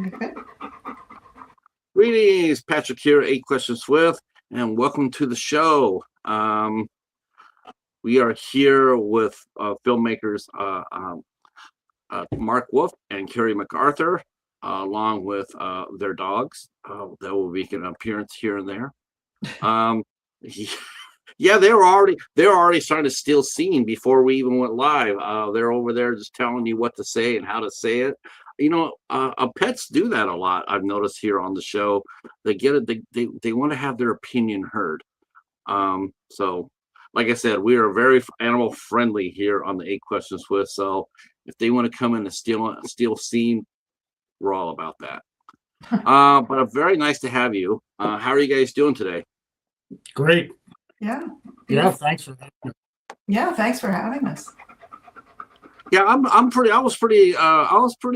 Okay. Greetings, Patrick here, 8Questions With, and welcome to the show. We are here with filmmakers Mark Wolfe and Carrie MacArthur, along with their dogs that will make an appearance here and there. Yeah, they're already starting to steal scene before we even went live. They're over there just telling you what to say and how to say it. You know, pets do that a lot. I've noticed here on the show. They get it. They want to have their opinion heard. So, like I said, we are very animal friendly here on the 8Questions With. So, if they want to come in and steal scene, we're all about that. But very nice to have you. How are you guys doing today? Great. Yeah. Yeah, thanks for that. Yeah, thanks for having us. Yeah, I was pretty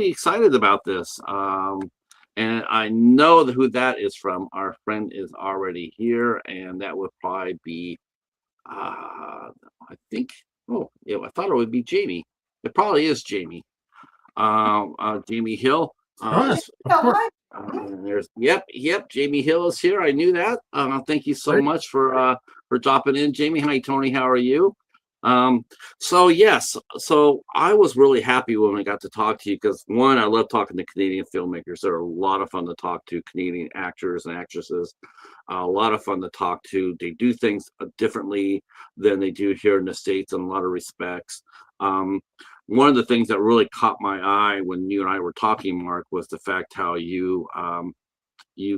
excited about this. And I know who that is from. Our friend is already here, and that would probably be I think yeah, I thought it would be Jamie. It probably is Jamie. Jamie Hill. There's yep, Jamie Hill is here. I knew that. Thank you so much for dropping in, Jamie. Hi, Tony. How are you? So I was really happy when I got to talk to you because one, I love talking to Canadian filmmakers. They're a lot of fun to talk to, Canadian actors and actresses. A lot of fun to talk to. They do things differently than they do here in the States in a lot of respects. One of the things that really caught my eye when you and I were talking, Mark, was the fact how you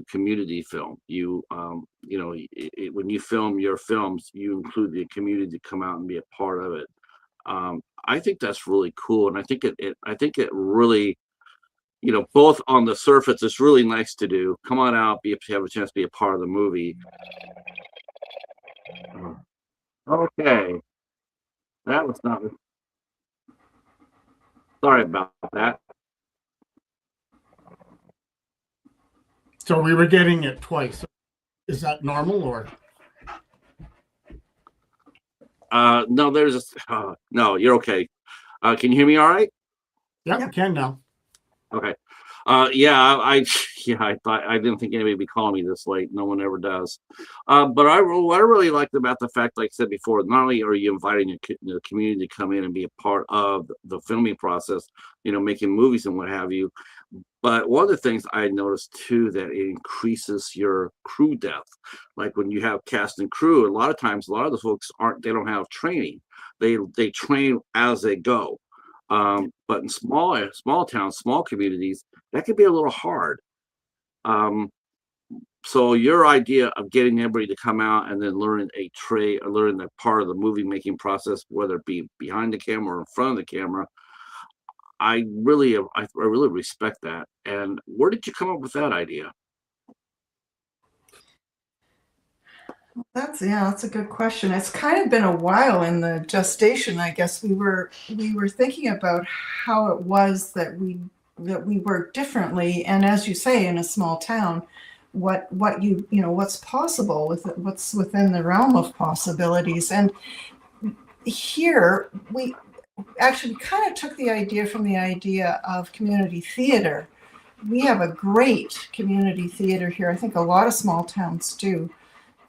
community film. When you film your films, you include the community to come out and be a part of it. I think that's really cool, and I think it really, both on the surface, it's really nice to do. Come on out, have a chance to be a part of the movie. Okay, that was not. Sorry about that. So we were getting it twice. Is that normal or? No, no, you're okay. Can you hear me all right? Yeah, I can now. Okay. I didn't think anybody would be calling me this late. No one ever does. But what I really liked about the fact, like I said before, not only are you inviting the community to come in and be a part of the filming process, making movies and what have you, but one of the things I noticed too, that it increases your crew depth. Like when you have cast and crew, a lot of times, a lot of the folks they don't have training. They train as they go. But in small towns, small communities, that could be a little hard. So your idea of getting everybody to come out and then learn a trade or learn that part of the movie making process, whether it be behind the camera or in front of the camera, I really respect that. And where did you come up with that idea? That's a good question. It's kind of been a while in the gestation. I guess we were thinking about how it was that we work differently, and as you say, in a small town, what's possible with what's within the realm of possibilities. And here we actually kind of took the idea from the idea of community theater. We have a great community theater here. I think a lot of small towns do.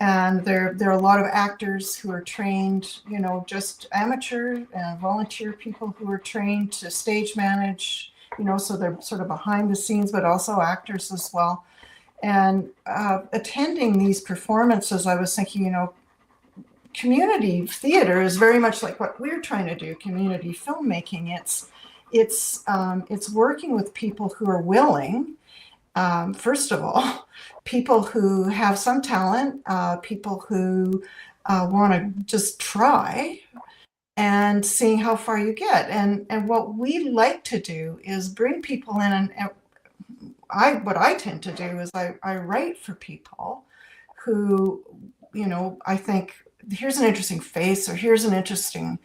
And there are a lot of actors who are trained, just amateur and volunteer people who are trained to stage manage, so they're sort of behind the scenes, but also actors as well. And attending these performances, I was thinking, community theater is very much like what we're trying to do, community filmmaking. It's working with people who are willing. First of all, people who have some talent, people who want to just try, and seeing how far you get. And what we like to do is bring people in, and what I tend to do is I write for people who, I think here's an interesting face, or here's an interesting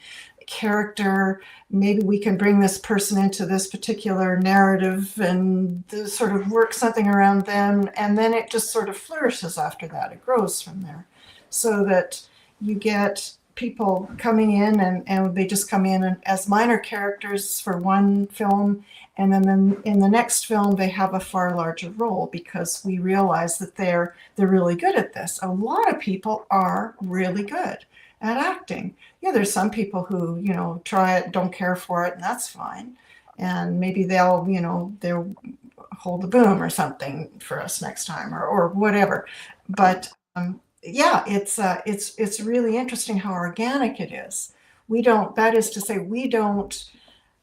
character. Maybe we can bring this person into this particular narrative and sort of work something around them. And then it just sort of flourishes after that. It grows from there, so that you get people coming in and they just come in as minor characters for one film, and then in the next film they have a far larger role because we realize that they're really good at this. A lot of people are really good at acting. Yeah, there's some people who, try it, don't care for it, and that's fine. And maybe they'll hold the boom or something for us next time, or whatever. But yeah, it's really interesting how organic it is. That is to say, we don't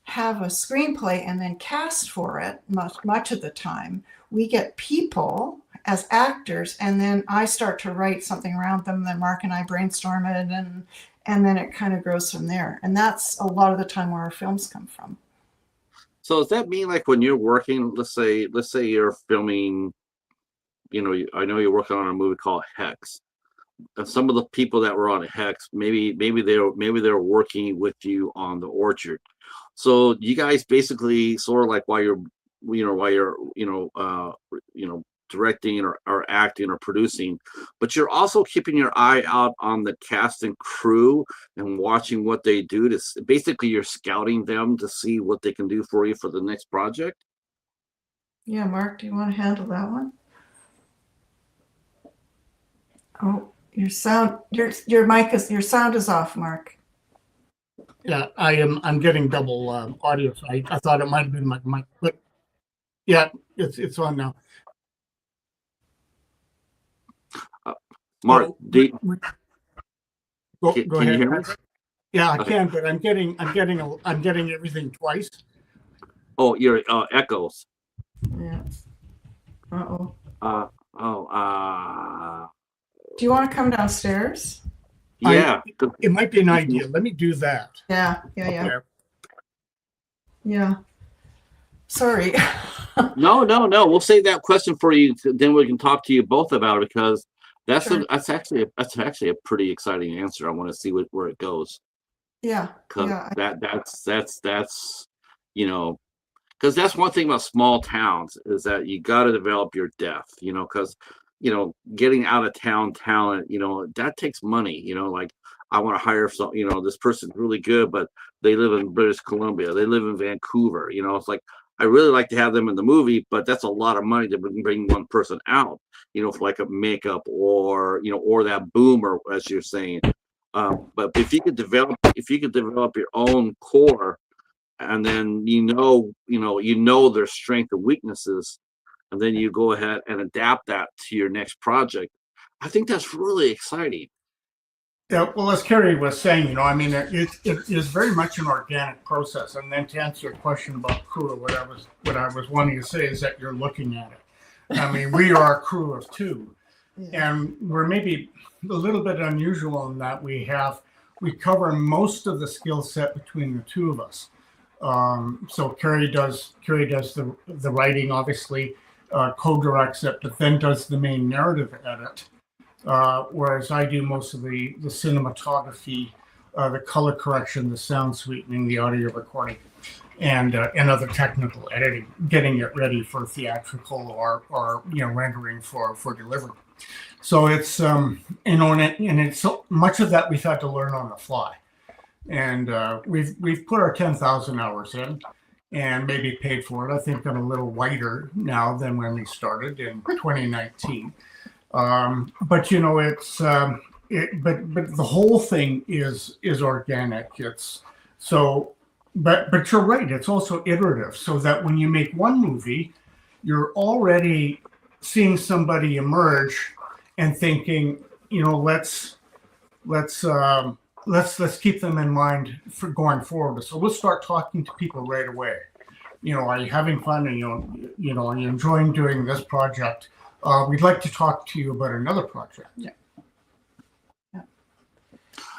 have a screenplay and then cast for it much of the time. We get people as actors, and then I start to write something around them. Then Mark and I brainstorm it, and then it kind of grows from there. And that's a lot of the time where our films come from. So does that mean, like, when you're working, let's say you're filming, I know you're working on a movie called Hex, and some of the people that were on Hex, maybe they're working with you on The Orchard. So you guys basically sort of like while you're directing or acting or producing, but you're also keeping your eye out on the cast and crew and watching what they do. Basically you're scouting them to see what they can do for you for the next project. Yeah, Mark, do you want to handle that one? Oh, your sound is off, Mark. Yeah, I'm getting double audio, so I thought it might have been my mic, but yeah, it's on now. Mark, go can ahead. you hear me? Yeah, I can, but I'm getting everything twice. Oh, your echoes. Yeah. Uh-oh. Do you want to come downstairs? Yeah. It might be an idea. Let me do that. Yeah. Okay. Yeah. Sorry. No. We'll save that question for you. Then we can talk to you both about it, because that's Sure. that's actually a pretty exciting answer. I want to see where it goes. Yeah. Because Yeah. that's because that's one thing about small towns, is that you got to develop your depth. Because getting out of town talent, that takes money. Like, I want to hire some, this person's really good, but they live in British Columbia, they live in Vancouver. It's like, I really like to have them in the movie, but that's a lot of money to bring one person out, for like a makeup or that boomer, as you're saying. But if you could develop your own core, and then their strengths and weaknesses, and then you go ahead and adapt that to your next project, I think that's really exciting. Yeah, well, as Carrie was saying, it is very much an organic process. And then to answer your question about crew, what I was wanting to say is that you're looking at it. We are a crew of two, and we're maybe a little bit unusual in that we cover most of the skill set between the two of us. So Carrie does the writing, obviously, co-directs it, but then does the main narrative edit. Whereas I do most of the cinematography, the color correction, the sound sweetening, the audio recording, and other technical editing, getting it ready for theatrical or rendering for delivery. So it's and it's so much of that we've had to learn on the fly, and we've put our 10,000 hours in, and maybe paid for it. I think I'm a little whiter now than when we started in 2019. But it's but the whole thing is organic. But you're right. It's also iterative, so that when you make one movie, you're already seeing somebody emerge and thinking, let's keep them in mind for going forward. So we'll start talking to people right away. Are you having fun? And are you enjoying doing this project? We'd like to talk to you about another project. Yeah.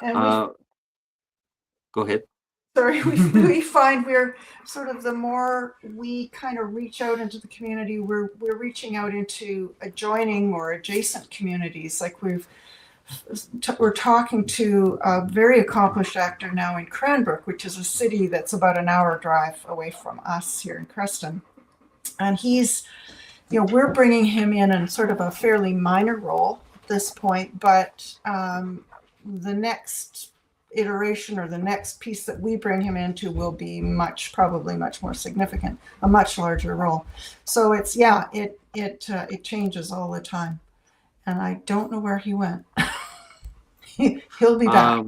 And Go ahead. Sorry, we find we're sort of, the more we kind of reach out into the community, we're reaching out into adjoining or adjacent communities. Like we're talking to a very accomplished actor now in Cranbrook, which is a city that's about an hour drive away from us here in Creston, and he's, we're bringing him in sort of a fairly minor role at this point, but the next iteration or the next piece that we bring him into will be probably much more significant, a much larger role. So it's, yeah, it changes all the time. And I don't know where he went. He'll be back.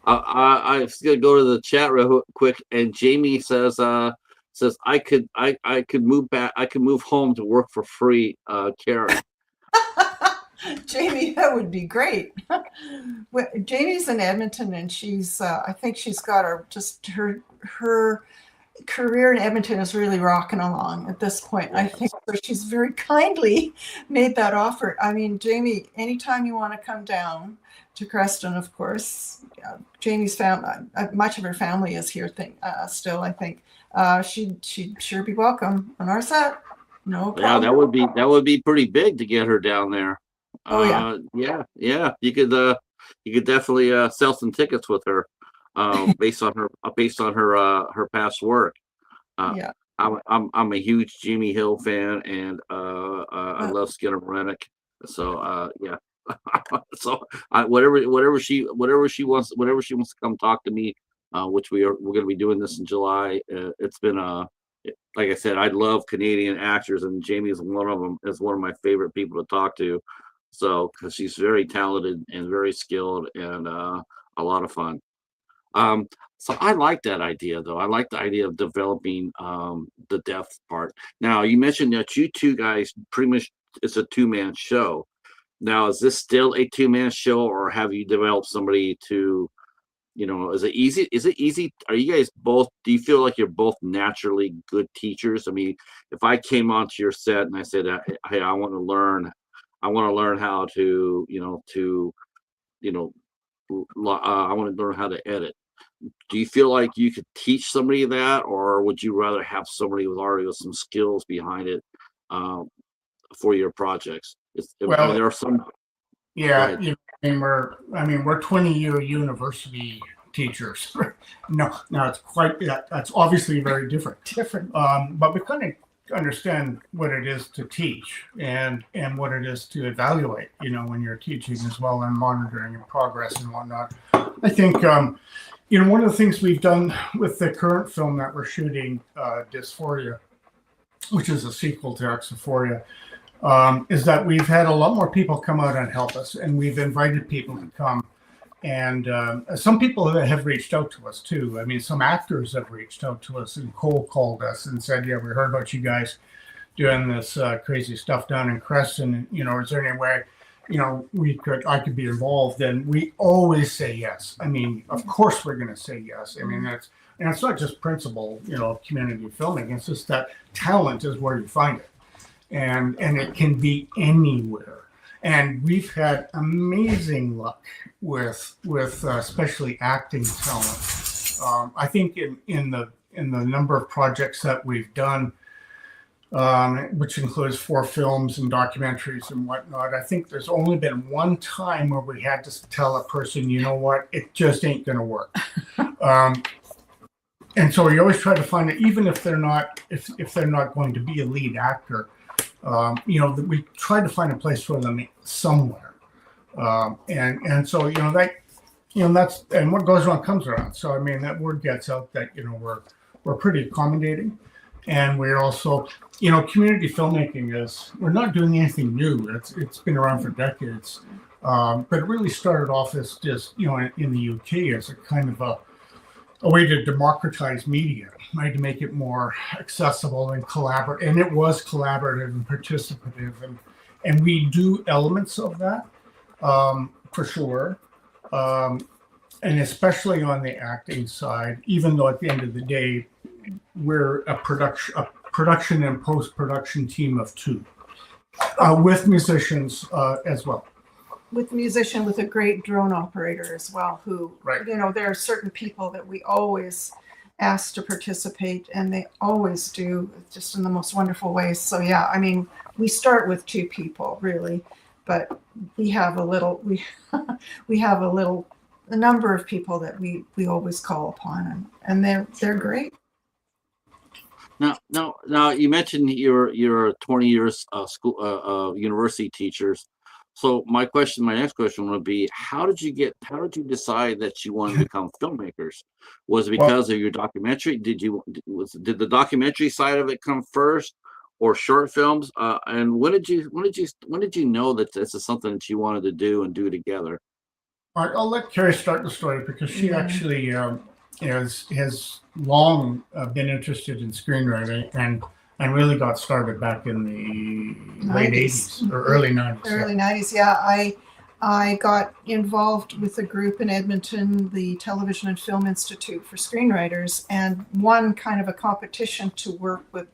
I was gonna go to the chat real quick, and Jamie says I could move back, I could move home to work for free, Karen. Jamie, that would be great. Jamie's in Edmonton, and she's I think she's got her career in Edmonton is really rocking along at this point. I think so. She's very kindly made that offer. I mean, Jamie, anytime you want to come down to Creston, of course, Jamie's family, much of her family is here. Still, I think she'd sure be welcome on our set. No problem. Yeah, that would be pretty big to get her down there. Oh yeah. Yeah. You could definitely sell some tickets with her, based on her past work. Yeah. I'm a huge Jamie Hill fan, and I love Skinner Rennick. So yeah. So whatever she wants to come talk to me, which we're going to be doing this in July. It's been like I said, I love Canadian actors, and Jamie is one of them. Is one of my favorite people to talk to. So, because she's very talented and very skilled, and a lot of fun. So I like that idea, though. I like the idea of developing the depth part. Now, you mentioned that you two guys pretty much, it's a two-man show. Now, is this still a two-man show, or have you developed somebody to, is it easy? Are you guys both, do you feel like you're both naturally good teachers? I mean, if I came onto your set and I said, hey, I want to learn how to, I want to learn how to edit. Do you feel like you could teach somebody that, or would you rather have somebody with some skills behind it for your projects? Well, there are some. Yeah, we're 20-year university teachers. No, that's obviously very different. But we kind of understand what it is to teach and what it is to evaluate, when you're teaching as well, and monitoring and progress and whatnot. I think, one of the things we've done with the current film that we're shooting, Dysphoria, which is a sequel to Exophoria, is that we've had a lot more people come out and help us, and we've invited people to come. And some people have reached out to us too. I mean, some actors have reached out to us and cold called us and said, yeah, we heard about you guys doing this crazy stuff down in Creston. Is there any way, I could be involved? And we always say yes. I mean, of course we're going to say yes. I mean, and it's not just principle, of community filming. It's just that talent is where you find it. And it can be anywhere. And we've had amazing luck with especially acting talent. I think in the number of projects that we've done, which includes 4 films and documentaries and whatnot, I think there's only been one time where we had to tell a person, you know what, it just ain't going to work. And so we always try to find it, even if they're not going to be a lead actor. We try to find a place for them somewhere, and so that's, and what goes around comes around. So I mean, that word gets out that we're pretty accommodating, and we're also, community filmmaking we're not doing anything new. It's been around for decades, but it really started off as just in the UK as a kind of a way to democratize media, right, to make it more accessible and collaborative. And it was collaborative and participative, and we do elements of that, for sure, and especially on the acting side. Even though at the end of the day, we're a production and post-production team of 2, with musicians as well. With a great drone operator as well, who, right. There are certain people that we always ask to participate, and they always do, just in the most wonderful ways. So yeah, I mean, we start with 2 people really, but we have a number of people that we always call upon, and they're great. Now you mentioned your 20 years school university teachers. So my next question would be, how did you decide that you wanted to become filmmakers? Was it because of your documentary? Did the documentary side of it come first, or short films? And when did you know that this is something that you wanted to do and do together? I'll let Carrie start the story because she Yeah. actually has long been interested in screenwriting and really got started back in the late 80s or early 90s. Early 90s, yeah. I got involved with a group in Edmonton, the Television and Film Institute for Screenwriters, and won kind of a competition to work with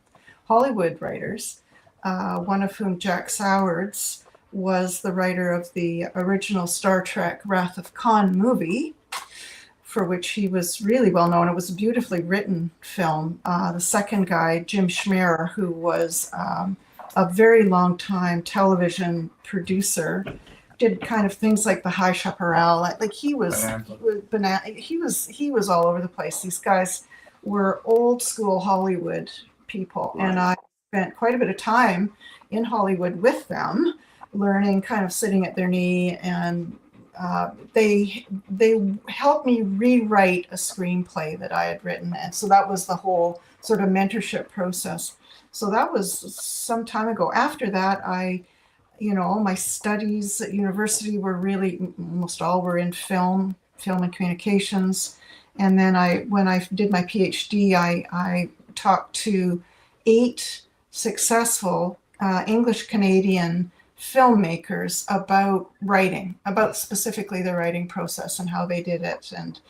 Hollywood writers, one of whom, Jack Sowards, was the writer of the original Star Trek Wrath of Khan movie, for which he was really well known. It was a beautifully written film. The second guy, Jim Schmerer, who was a very long time television producer, did kind of things like The High Chaparral. Like he was all over the place. These guys were old school Hollywood people, and I spent quite a bit of time in Hollywood with them, learning, kind of sitting at their knee, and they helped me rewrite a screenplay that I had written, and so that was the whole sort of mentorship process. So that was some time ago. After that, all my studies at university were really, almost all were in film and communications. And then when I did my PhD, I talked to 8 successful English Canadian filmmakers about writing, about specifically the writing process and how they did it, and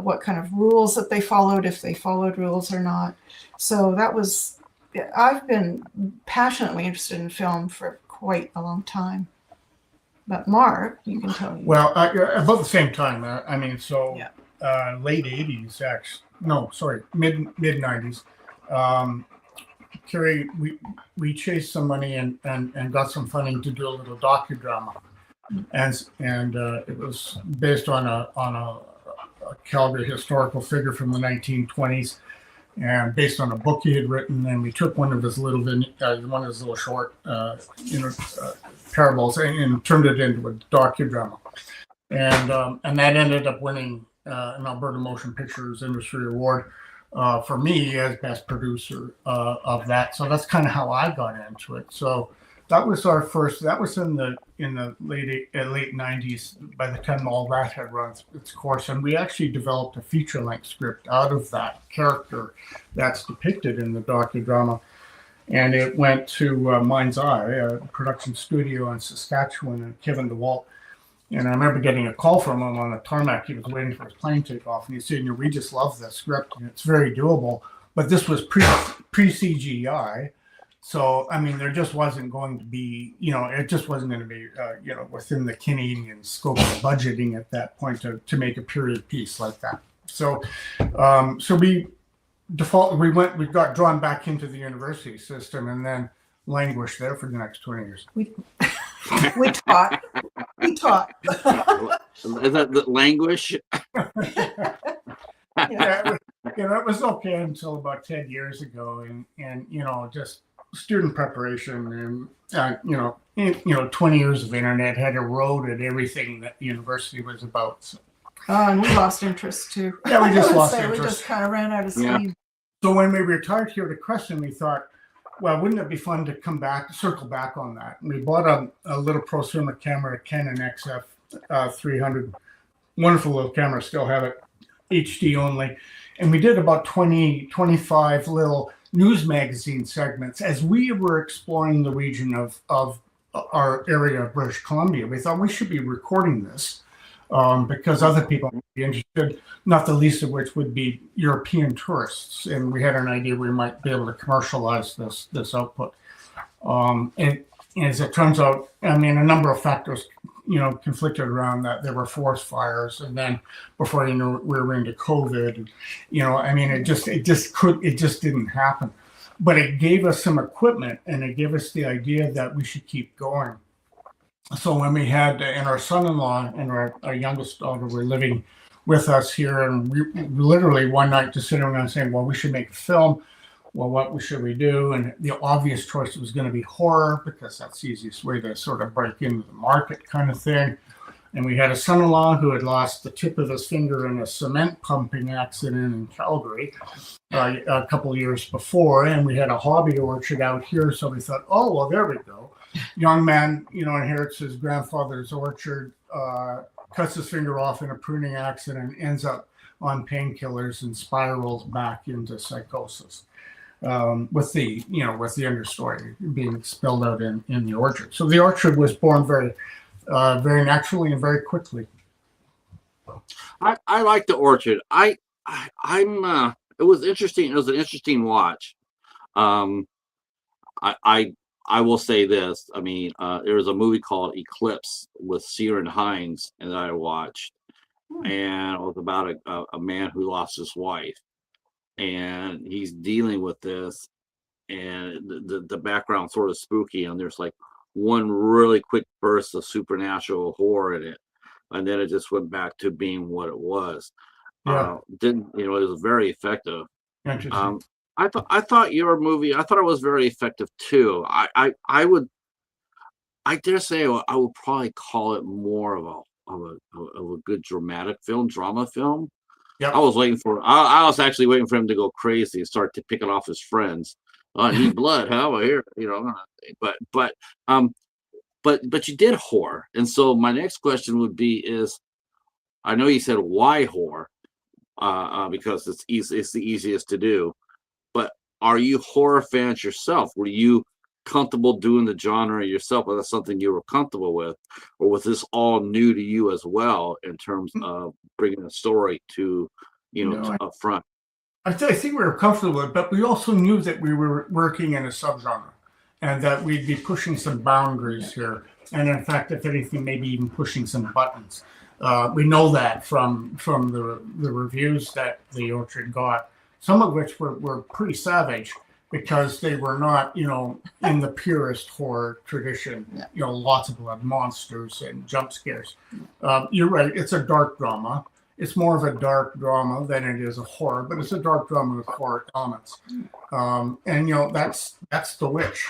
what kind of rules that they followed, if they followed rules or not. So I've been passionately interested in film for quite a long time. But Mark, you can tell me. Well, about the same time. Late 80s, actually. No, sorry, mid 90s. Carrie, we chased some money and got some funding to do a little docudrama, and it was based on a Calgary historical figure from the 1920s, and based on a book he had written. And we took one of his little short parables and turned it into a docudrama, and that ended up winning an Alberta Motion Pictures Industry Award for me as best producer of that. So that's kind of how I got into it. So that was our first. That was in the late 90s. By the time all that had run its course, and we actually developed a feature-length script out of that character that's depicted in the docudrama, and it went to Mind's Eye, a production studio in Saskatchewan, and Kevin DeWalt. And I remember getting a call from him on the tarmac. He was waiting for his plane to take off, and he said, "We just love this script, and it's very doable." But this was pre CGI, so I mean, there just wasn't going to be, it just wasn't going to be, within the Canadian scope of budgeting at that point to make a period piece like that. So, we got drawn back into the university system, and then languished there for the next 20 years. We taught. Is that the languish? Yeah, it was okay until about 10 years ago, and just student preparation and 20 years of internet had eroded everything that the university was about. So. And we lost interest too. Yeah, we just lost interest. We just kind of ran out of steam. Yeah. So when we retired here to Crescent, we thought, well, wouldn't it be fun to circle back on that? And we bought a little prosumer camera, a Canon XF 300, wonderful little camera, still have it, HD only. And we did about 25 little news magazine segments as we were exploring the region of our area of British Columbia. We thought we should be recording this because other people would be interested, not the least of which would be European tourists. And we had an idea we might be able to commercialize this output. And as it turns out, I mean, a number of factors, conflicted around that. There were forest fires, and then before you know it, we were into COVID. And, I mean, it just didn't happen. But it gave us some equipment, and it gave us the idea that we should keep going. So when we had, and our son-in-law and our youngest daughter were living with us here, and we literally one night just sitting around saying, well, we should make a film. well, what should we do? And the obvious choice was going to be horror because that's the easiest way to sort of break into the market kind of thing. And we had a son-in-law who had lost the tip of his finger in a cement pumping accident in Calgary a couple of years before. And we had a hobby orchard out here. So we thought, oh, well, there we go. Young man, inherits his grandfather's orchard, cuts his finger off in a pruning accident, ends up on painkillers and spirals back into psychosis. With the understory being spilled out in the orchard. So the orchard was born very naturally and very quickly. I like the orchard. I'm it was interesting. It was an interesting watch. I will say this. I mean, there was a movie called Eclipse with Ciarán Hinds, and that I watched, and it was about a man who lost his wife, and he's dealing with this, and the background sort of spooky, and there's like one really quick burst of supernatural horror in it, and then it just went back to being what it was. Yeah. It was very effective. Interesting. I thought your movie, I thought it was very effective too. I dare say I would probably call it more of a good drama film. Yeah. I was actually waiting for him to go crazy and start to picking off his friends. I need blood, how I hear, but you did horror. And so my next question would be I know you said why horror, because it's the easiest to do. But are you horror fans yourself? Were you comfortable doing the genre yourself? Was that something you were comfortable with? Or was this all new to you as well in terms of bringing a story to, up front? I think we were comfortable with it, but we also knew that we were working in a subgenre and that we'd be pushing some boundaries here. And in fact, if anything, maybe even pushing some buttons. We know that from the reviews that the Orchard got, some of which were pretty savage because they were not, in the purest horror tradition, lots of blood, monsters and jump scares. You're right. It's a dark drama. It's more of a dark drama than it is a horror, but it's a dark drama with horror elements. And that's the witch.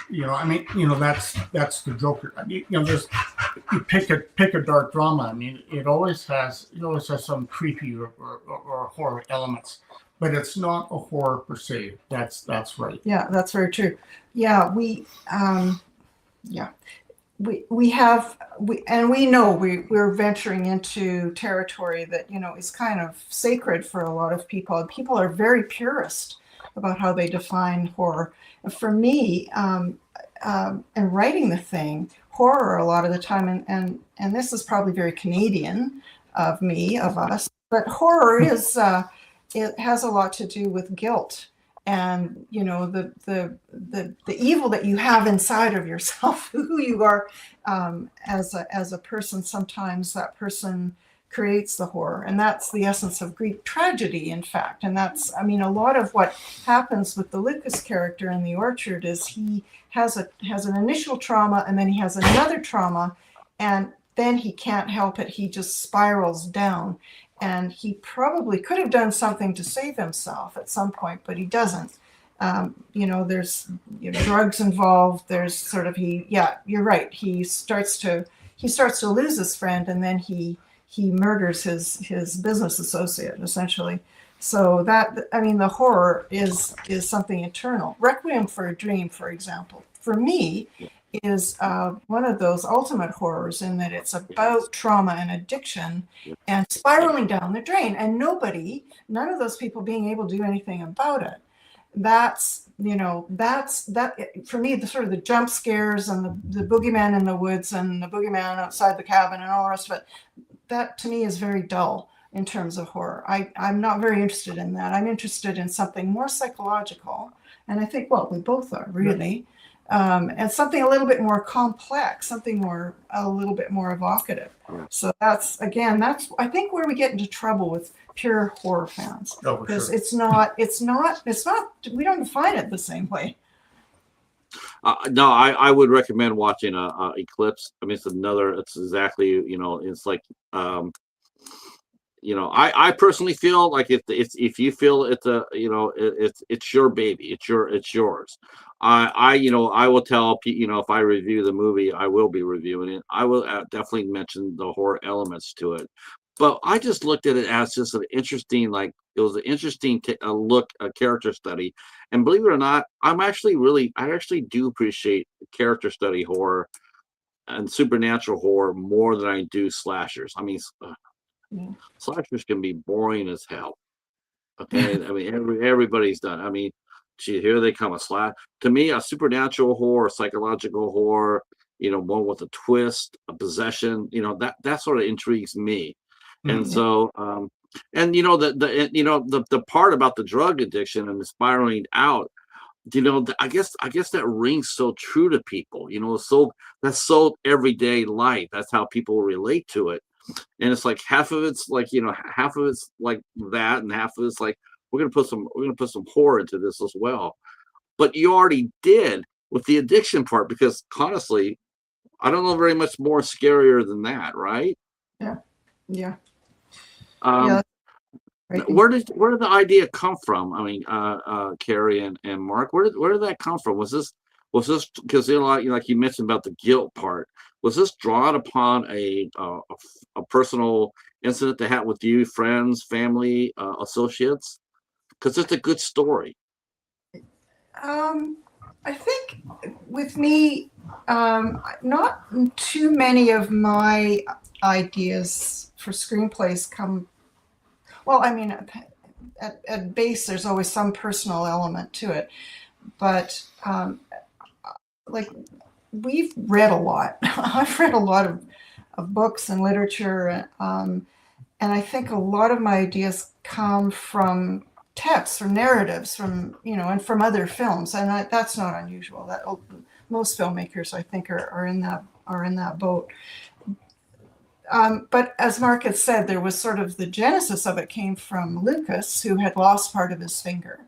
That's the Joker. I mean, you pick a dark drama. I mean, it always has some creepy or horror elements, but it's not a horror per se. That's right. Yeah, that's very true. Yeah, we know we're venturing into territory that is kind of sacred for a lot of people. People are very purist about how they define horror. For me, and writing the thing, horror a lot of the time, and this is probably very Canadian of us, but horror is it has a lot to do with guilt. And the evil that you have inside of yourself, who you are as a person. Sometimes that person creates the horror, and that's the essence of Greek tragedy, in fact. And that's, a lot of what happens with the Lucas character in The Orchard is he has an initial trauma, and then he has another trauma, and then he can't help it. He just spirals down. And he probably could have done something to save himself at some point, but he doesn't. There's drugs involved. There's sort of you're right. He starts to lose his friend, and then he murders his business associate essentially. So that the horror is something eternal. Requiem for a Dream, for example, for me, is one of those ultimate horrors in that it's about trauma and addiction and spiraling down the drain, and none of those people being able to do anything about it. That's for me, the sort of the jump scares and the boogeyman in the woods and the boogeyman outside the cabin and all the rest of it, that to me is very dull in terms of horror. I'm not very interested in that. I'm interested in something more psychological, and I think, well, we both are really. And something a little bit more complex, something a little bit more evocative. So that's I think where we get into trouble with pure horror fans, because it's not, we don't define it the same way. No, I would recommend watching Eclipse. It's exactly, it's like, I personally feel like if you feel it's it's your baby, it's yours. I will tell if I review the movie, I will be reviewing it. I will definitely mention the horror elements to it. But I just looked at it as just an interesting, like it was an interesting a character study. And believe it or not, I actually do appreciate character study horror and supernatural horror more than I do slashers. I mean, slashers can be boring as hell. Okay, I mean everybody's done. I mean, gee, here they come, a slash. To me, a supernatural horror, psychological horror, one with a twist, a possession, that sort of intrigues me. And so, and the part about the drug addiction and the spiraling out, I guess that rings so true to people. So that's so everyday life. That's how people relate to it. And it's like half of it's like half of it's like that, and half of it's like we're gonna put some horror into this as well. But you already did with the addiction part, because honestly, I don't know very much more scarier than that, right? Yeah. Yeah. Yeah. Right. Where did the idea come from? I mean, Carrie and Mark, where did that come from? Was this because like you mentioned about the guilt part? Was this drawn upon a personal incident that happened with you, friends, family, associates? Because it's a good story. I think with me, not too many of my ideas for screenplays come. Well, I mean, at base, there's always some personal element to it, but like we've read a lot. I've read a lot of books and literature, and I think a lot of my ideas come from texts or narratives from and from other films, and that's not unusual. That most filmmakers, I think, are in that boat. But as Mark had said, there was sort of the genesis of it came from Lucas, who had lost part of his finger,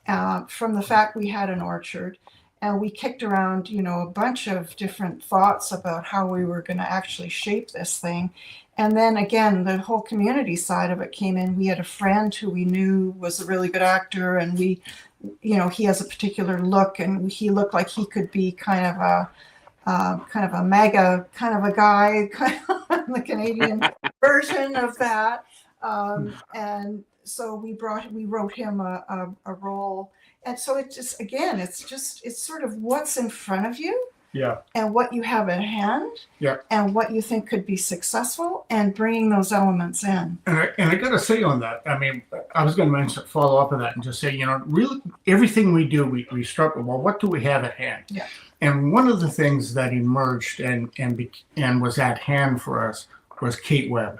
from the fact we had an orchard, and we kicked around, a bunch of different thoughts about how we were going to actually shape this thing. And then again, the whole community side of it came in. We had a friend who we knew was a really good actor, and he has a particular look, and he looked like he could be kind of a MAGA kind of a guy, kind of the Canadian version of that. And so we wrote him a role. And so it's sort of what's in front of you. Yeah. And what you have at hand. Yeah. And what you think could be successful, and bringing those elements in. And I got to say on that, I mean, I was going to follow up on that and just say, really everything we do, we start with, well, what do we have at hand? Yeah. And one of the things that emerged and was at hand for us was Kate Webb.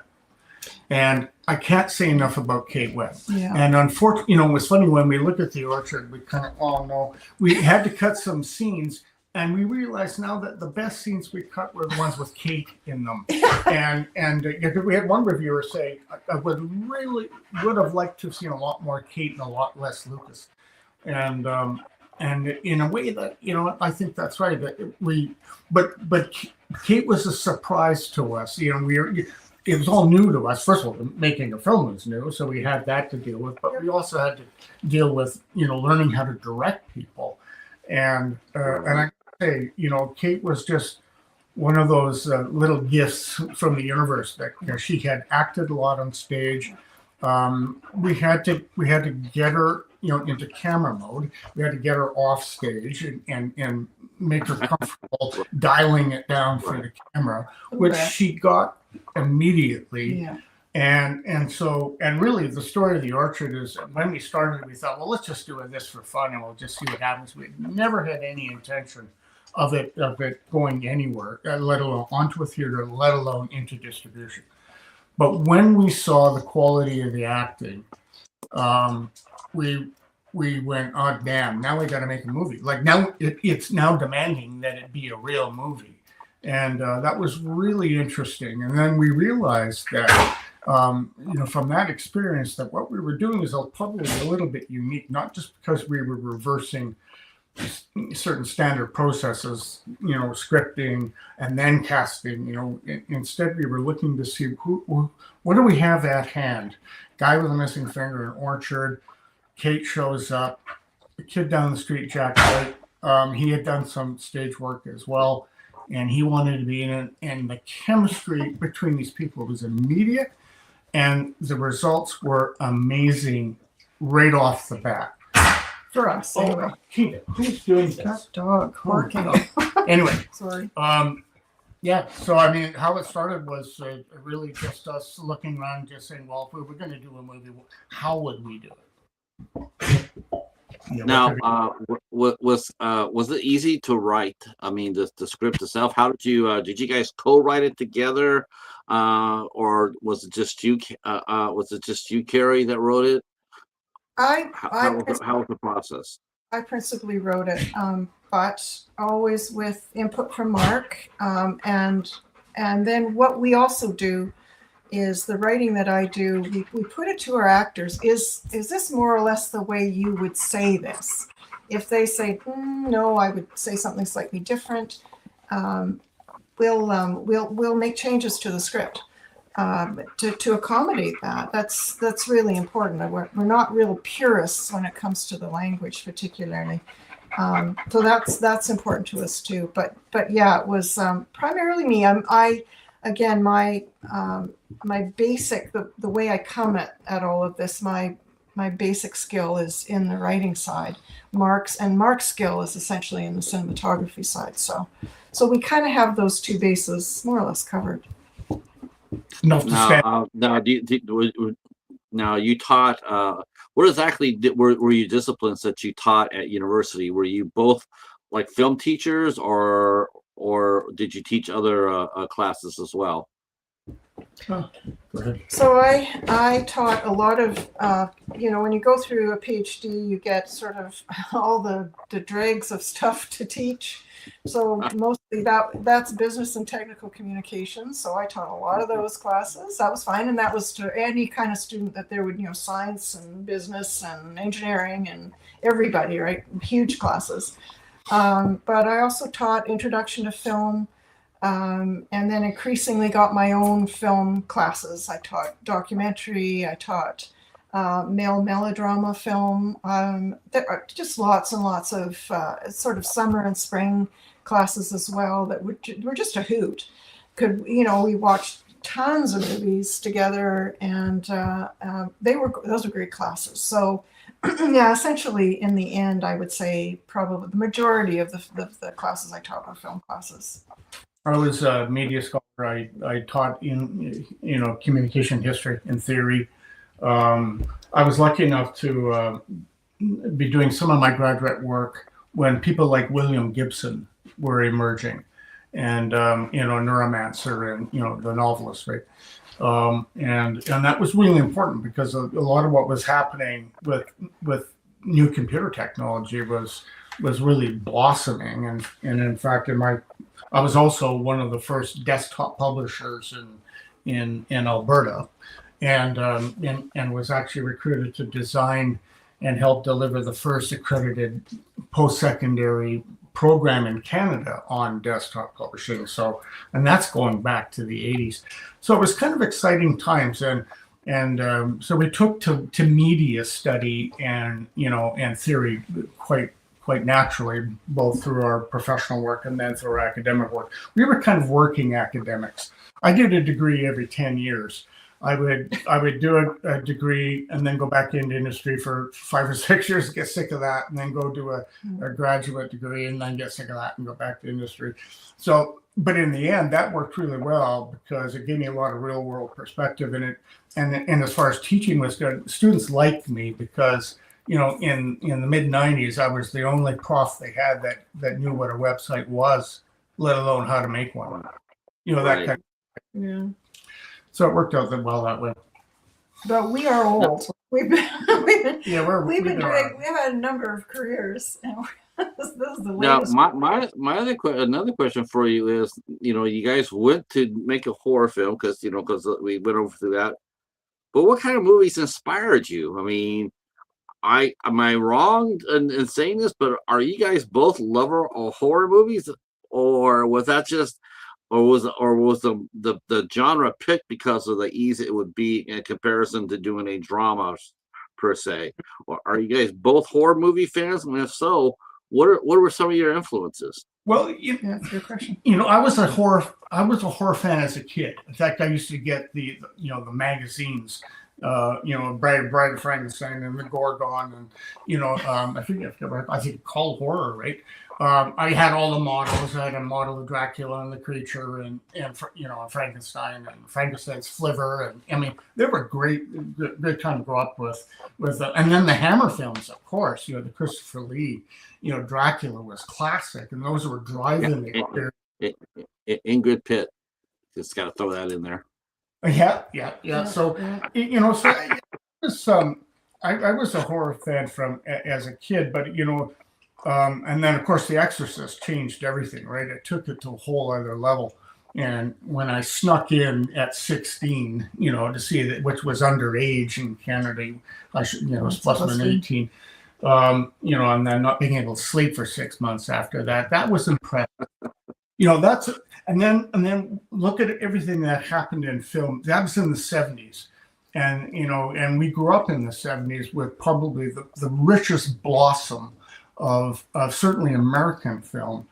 And I can't say enough about Kate Webb. Yeah. And unfortunately, it was funny when we look at the orchard, we kind of all know we had to cut some scenes, and we realized now that the best scenes we cut were the ones with Kate in them. and we had one reviewer say, I would have liked to have seen a lot more Kate and a lot less Lucas. And in a way that, I think that's right. That but Kate was a surprise to us. It was all new to us. First of all, making a film was new, so we had that to deal with. But we also had to deal with, learning how to direct people. And I say, Kate was just one of those little gifts from the universe that she had acted a lot on stage. We had to get her, into camera mode. We had to get her off stage and make her comfortable dialing it down for the camera, which she got immediately. Yeah. And so really the story of the orchard is, when we started, we thought, well, let's just do this for fun and we'll just see what happens. We never had any intention of it going anywhere, let alone onto a theater, let alone into distribution. But when we saw the quality of the acting, we went, oh damn, now we got to make a movie. Like now it's now demanding that it be a real movie. And that was really interesting. And then we realized that, from that experience, that what we were doing is probably a little bit unique, not just because we were reversing certain standard processes, scripting and then casting. Instead we were looking to see what do we have at hand. Guy with a missing finger in Orchard. Kate shows up. The kid down the street, Jack White. He had done some stage work as well, and he wanted to be in it. And the chemistry between these people was immediate, and the results were amazing right off the bat. For us, anyway. Kate, who's doing this? That dog barking. Anyway, Sorry. yeah. So I mean, how it started was really just us looking around, just saying, well, if we were going to do a movie, how would we do it? Now, was it easy to write? I mean, the script itself. How did you guys co-write it together, or was it just you? Was it just you, Carrie, that wrote it? How was the process? I principally wrote it, but always with input from Mark. And then what we also do is the writing that I do, we put it to our actors. Is this more or less the way you would say this? If they say, no, I would say something slightly different, we'll make changes to the script to accommodate that. That's really important. We're not real purists when it comes to the language, particularly. So that's important to us too. But yeah, it was primarily me. Again, my basic, the way I come at all of this, my basic skill is in the writing side. Mark's skill is essentially in the cinematography side. So we kind of have those two bases more or less covered. Now, you taught. What exactly were your disciplines that you taught at university? Were you both like film teachers, or did you teach other classes as well? Oh, go ahead. So I taught a lot of, when you go through a PhD, you get sort of all the dregs of stuff to teach. So mostly that's business and technical communications. So I taught a lot of those classes. That was fine. And that was to any kind of student that there would, science and business and engineering and everybody, right? Huge classes. But I also taught introduction to film, and then increasingly got my own film classes. I taught documentary, I taught male melodrama film. There are just lots and lots of sort of summer and spring classes as well that were just a hoot. We watched tons of movies together, and those were great classes. So yeah, essentially in the end, I would say probably the majority of the classes I taught were film classes. I was a media scholar. I taught in communication history and theory. I was lucky enough to be doing some of my graduate work when people like William Gibson were emerging, and Neuromancer and the novelist, right? And that was really important because a lot of what was happening with new computer technology was really blossoming, and in fact, I was also one of the first desktop publishers in Alberta, and was actually recruited to design and help deliver the first accredited post-secondary program in Canada on desktop publishing. So, and that's going back to the 80s. So it was kind of exciting times, and so we took to media study and theory quite naturally, both through our professional work and then through our academic work. We were kind of working academics. I did a degree every 10 years. I would do a degree and then go back into industry for 5 or 6 years, get sick of that, and then go do a graduate degree and then get sick of that and go back to industry. So, but in the end, that worked really well because it gave me a lot of real world perspective in it. And as far as teaching was good, students liked me because in the mid 90s, I was the only prof they had that knew what a website was, let alone how to make one. That kind of. Yeah. So it worked out well that way. But we are old. We've had a number of careers. This is the latest. Now, my another question for you is, you guys went to make a horror film because we went over through that. But what kind of movies inspired you? I mean, am I wrong in saying this, but are you guys both lover of horror movies, or was that just, or was the genre picked because of the ease it would be in comparison to doing a drama per se? Or are you guys both horror movie fans? And if so, what were some of your influences? Well, Yeah, that's a good question. I was a horror fan as a kid. In fact, I used to get the magazines, Bride of Frankenstein and the Gorgon, and I think Call Horror, right? I had all the models. I had a model of Dracula and the creature, and Frankenstein and Frankenstein's flivver, and I mean they were great kind of grow up with, and then the Hammer films, of course. The Christopher Lee, Dracula was classic, and those were driving me. Ingrid Pitt, just got to throw that in there. Yeah. So, I was a horror fan as a kid, but and then of course The Exorcist changed everything, right? It took it to a whole other level. And when I snuck in at 16, to see that, which was underage in Canada, it was plus than 18. And then not being able to sleep for 6 months after that was impressive. And then look at everything that happened in film. That was in the 70s. And we grew up in the 70s with probably the richest blossom of certainly American film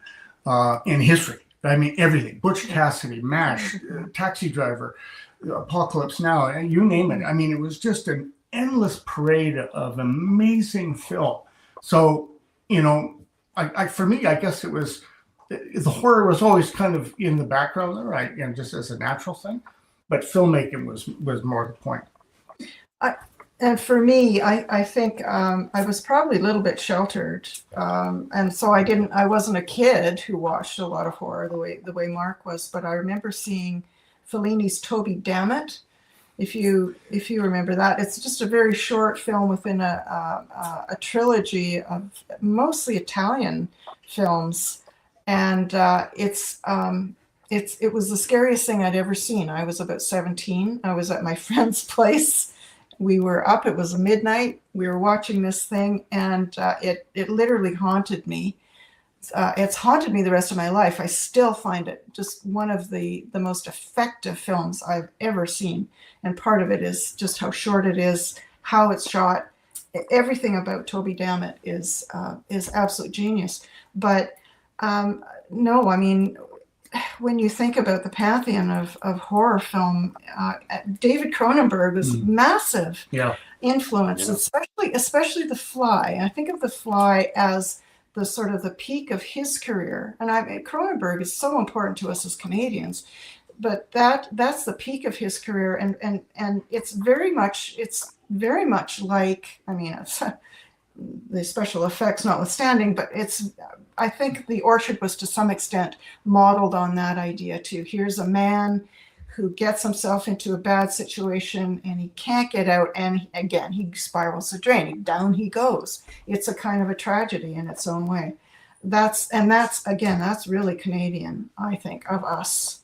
in history. I mean, everything. Butch Cassidy, MASH, Taxi Driver, Apocalypse Now, and you name it. I mean, it was just an endless parade of amazing film. So, for me, I guess it was, the horror was always kind of in the background there, right? Just as a natural thing. But filmmaking was more the point. And for me, I think I was probably a little bit sheltered, and so I wasn't a kid who watched a lot of horror the way Mark was. But I remember seeing Fellini's Toby Dammit, if you remember that. It's just a very short film within a trilogy of mostly Italian films, and it was the scariest thing I'd ever seen. I was about 17. I was at my friend's place. We were up, it was midnight, we were watching this thing, and it literally haunted me. It's haunted me the rest of my life. I still find it just one of the most effective films I've ever seen. And part of it is just how short it is, how it's shot. Everything about Toby Dammit is absolute genius. But no, I mean, when you think about the pantheon of horror film, David Cronenberg was massive influence, especially The Fly. I think of The Fly as the sort of the peak of his career. And Cronenberg is so important to us as Canadians, but that's the peak of his career. And it's very much like, I mean, it's, the special effects notwithstanding, but I think The Orchard was to some extent modeled on that idea too. Here's a man who gets himself into a bad situation and he can't get out, and again he spirals the drain, down he goes. It's a kind of a tragedy in its own way. That's really Canadian, I think, of us.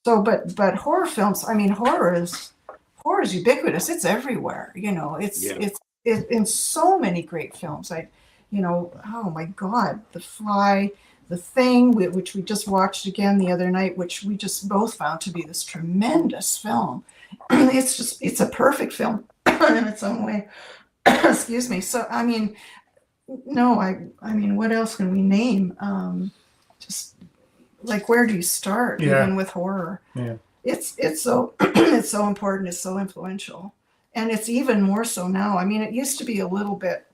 So but horror films, I mean, horror is ubiquitous. It's everywhere, it's in so many great films. Oh my God, The Fly, The Thing, which we just watched again the other night, which we just both found to be this tremendous film. It's a perfect film in its own way. Excuse me. So, I mean, no, I mean, what else can we name? Just like, where do you start even with horror? Yeah. It's so it's so important. It's so influential. And it's even more so now. I mean, it used to be a little bit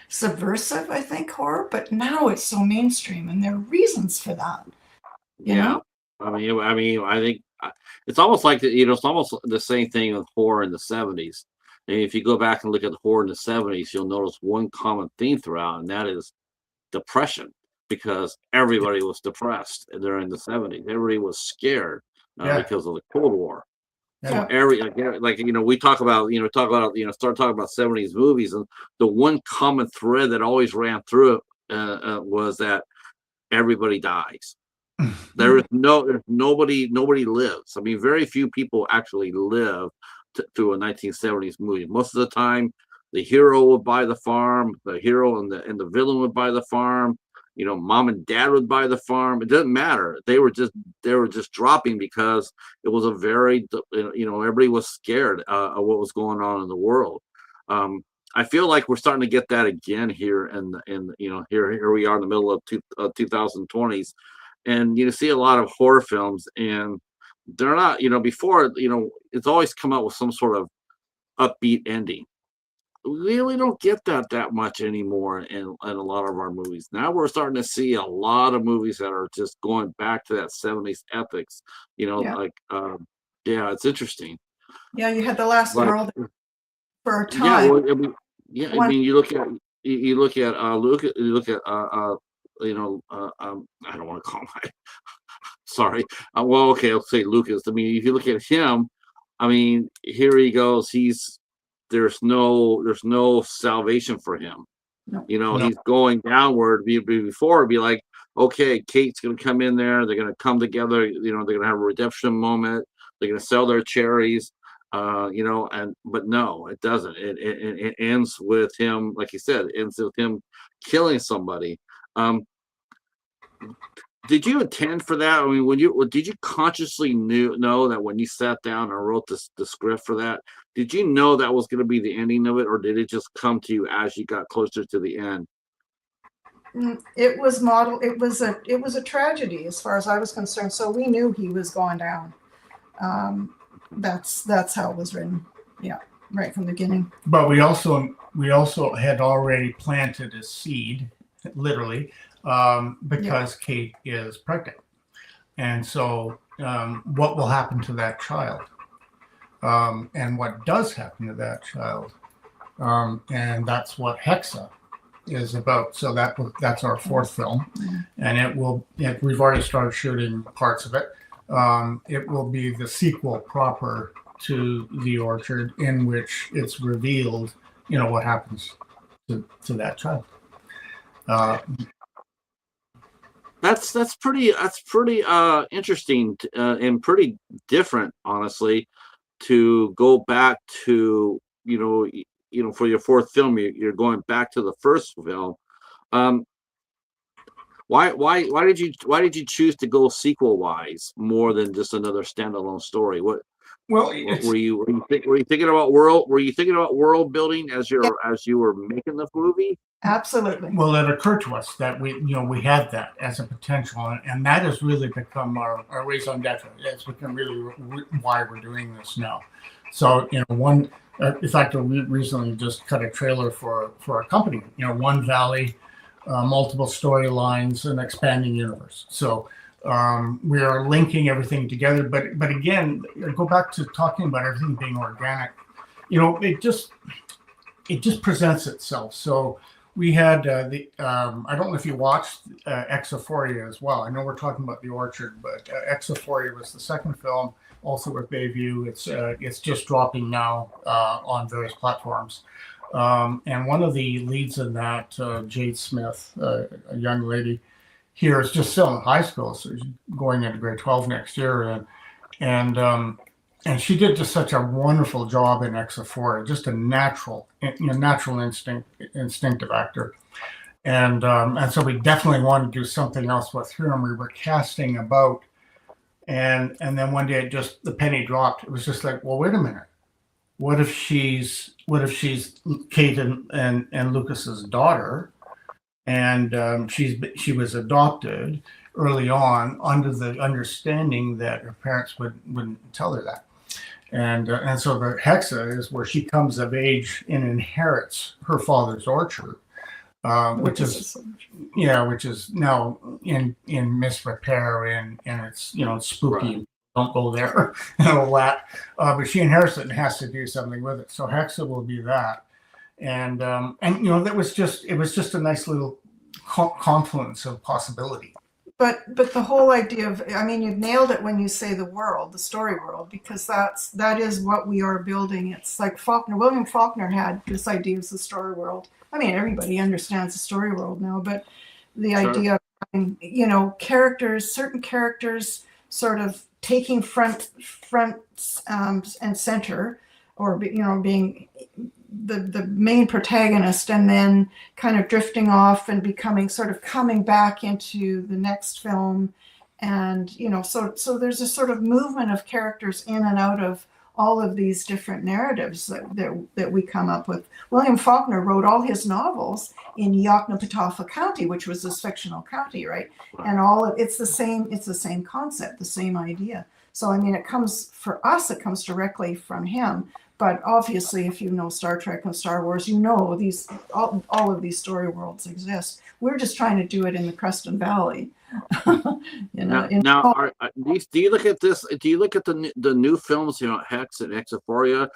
subversive, I think, horror, but now it's so mainstream, and there are reasons for that. You know? I mean, I think it's almost like it's almost the same thing with horror in the 70s. And if you go back and look at the horror in the 70s, you'll notice one common theme throughout, and that is depression, because everybody was depressed during the 70s. Everybody was scared because of the Cold War. So we talk about start talking about 70s movies, and the one common thread that always ran through it was that everybody dies. There's nobody lives. I mean, very few people actually live through a 1970s movie. Most of the time, the hero would buy the farm, the hero and the villain would buy the farm. Mom and dad would buy the farm. It doesn't matter. They were just dropping because it was a very, everybody was scared of what was going on in the world. I feel like we're starting to get that again here, here we are in the middle of 2020s, and you see a lot of horror films, and they're not, before, it's always come out with some sort of upbeat ending. We really don't get that much anymore in a lot of our movies. Now we're starting to see a lot of movies that are just going back to that 70s ethics, Yeah. yeah, it's interesting. Yeah, you had The Last But Girl for a yeah, time. well, I mean, you look at I don't want to call my sorry. Well, okay, I'll say Lucas. I mean, if you look at him, I mean, here he goes. There's no salvation for him. No. No. He's going downward. Before it'd be like, okay, Kate's gonna come in there. They're gonna come together. They're gonna have a redemption moment. They're gonna sell their cherries. But no, it doesn't. It ends with him, like you said, it ends with him killing somebody. Did you intend for that? I mean, did you consciously know that when you sat down and wrote the script for that, did you know that was going to be the ending of it, or did it just come to you as you got closer to the end? It was modeled. It was a tragedy as far as I was concerned. So we knew he was going down. That's how it was written. Yeah, right from the beginning. But we also had already planted a seed, literally, because Kate is pregnant, and so what will happen to that child, and what does happen to that child, and that's what Hexa is about. So that's our fourth film, and we've already started shooting parts of it. It will be the sequel proper to The Orchard, in which it's revealed, what happens to that child. That's pretty interesting and pretty different, honestly, to go back to for your fourth film, you're going back to the first film. Why did you choose to go sequel wise more than just another standalone story? Were you thinking about world building as you were making the movie? Absolutely. Well, it occurred to us that we had that as a potential, and that has really become our raison d'etre. It's become really why we're doing this now. So, in fact, we recently just cut a trailer for a company, One Valley, multiple storylines, an expanding universe. So we are linking everything together. But again, go back to talking about everything being organic. It just presents itself. So we had I don't know if you watched Exophoria as well. I know we're talking about The Orchard, but Exophoria was the second film, also with Bayview. It's just dropping now on various platforms. And one of the leads in that, Jade Smith, a young lady here, is just still in high school, so she's going into grade 12 next year, and she did just such a wonderful job in Exophoria, just a natural instinctive actor, and so we definitely wanted to do something else with her, and we were casting about, and then one day the penny dropped. It was just like, well, wait a minute. What if she's Kate and Lucas's daughter, and she was adopted early on under the understanding that her parents wouldn't tell her that, and so the Hexa is where she comes of age and inherits her father's orchard, which is now in misrepair, and it's it's spooky. Right. Don't go there and all that. But she inherits it and has to do something with it. So Hexa will be that, and that was just a nice little confluence of possibility. But the whole idea of, I mean, you've nailed it when you say the story world, because that is what we are building. It's like William Faulkner had this idea of the story world. I mean, everybody understands the story world now, but the idea of having, certain characters sort of taking front and center, or being the main protagonist, and then kind of drifting off and becoming sort of coming back into the next film. And so there's a sort of movement of characters in and out of all of these different narratives that we come up with. William Faulkner wrote all his novels in Yoknapatawpha County, which was this fictional county, right? And it's the same concept, the same idea. So I mean, it comes directly from him. But obviously, if you know Star Trek and Star Wars, all of these story worlds exist. We're just trying to do it in the Creston Valley. Do you look at this? Do you look at the new films, Hex and Exophoria?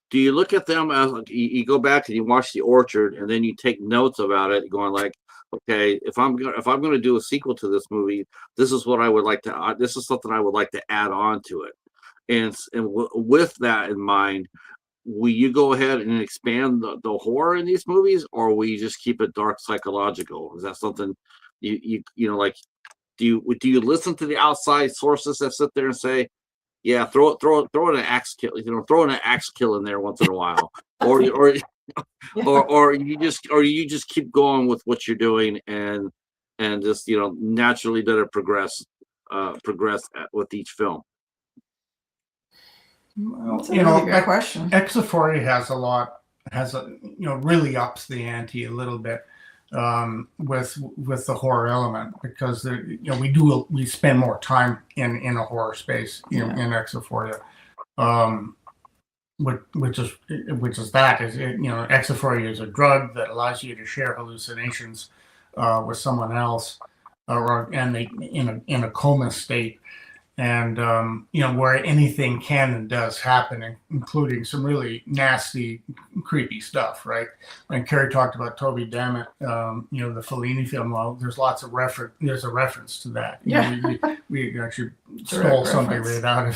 Do you look at them as you go back and you watch The Orchard, and then you take notes about it, going like, okay, if I'm gonna do a sequel to this movie, this is what I would like to. This is something I would like to add on to it, and with that in mind, will you go ahead and expand the horror in these movies, or will you just keep it dark psychological? Is that something you like? Do you listen to the outside sources that sit there and say, yeah, throw in an axe kill, throw in an axe kill in there once in a while, or you just keep going with what you're doing and just naturally let it progress with each film? Well, That's a really good question. Exophoria really ups the ante a little bit with the horror element, because we spend more time in a horror space in Exophoria, which is Exophoria is a drug that allows you to share hallucinations with someone else, and they in a coma state. And where anything can and does happen, including some really nasty, creepy stuff, right? When Carrie talked about Toby Dammit, the Fellini film, well, there's a reference to that. We actually stole something right out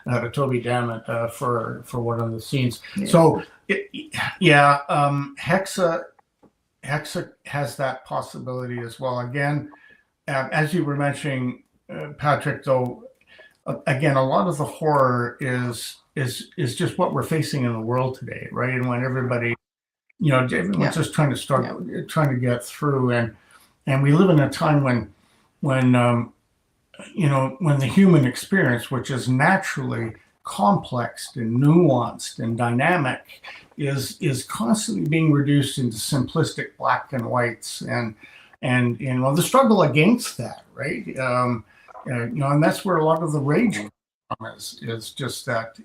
of Toby Dammit for one of the scenes. Yeah. So Hexa has that possibility as well. Again, as you were mentioning, Patrick, though. Again, a lot of the horror is just what we're facing in the world today, right? And when everybody, everyone's just trying to get through, and we live in a time when the human experience, which is naturally complex and nuanced and dynamic, is constantly being reduced into simplistic black and whites, and the struggle against that, right? And that's where a lot of the rage is just that,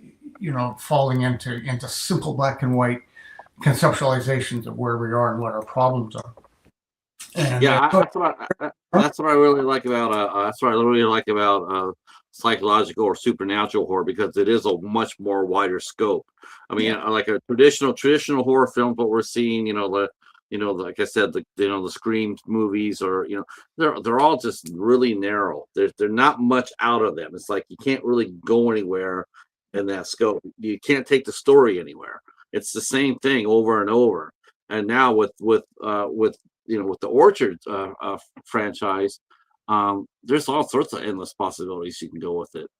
falling into simple black and white conceptualizations of where we are and what our problems are. And that's what I really like about psychological or supernatural horror, because it is a much more wider scope. I mean, like a traditional horror film, what we're seeing, like I said, the Scream movies, or they're all just really narrow. They're not much out of them. It's like you can't really go anywhere in that scope. You can't take the story anywhere. It's the same thing over and over. And now with the Orchard franchise, there's all sorts of endless possibilities you can go with it.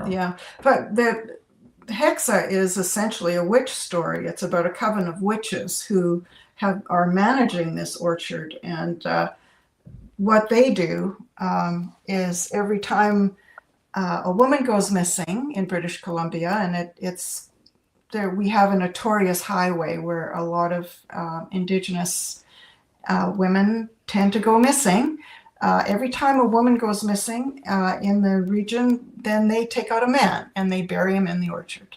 Yeah, but the Hexa is essentially a witch story. It's about a coven of witches who are managing this orchard, and what they do is every time a woman goes missing in British Columbia, and it's there, we have a notorious highway where a lot of Indigenous women tend to go missing. Every time a woman goes missing in the region, then they take out a man and they bury him in the orchard.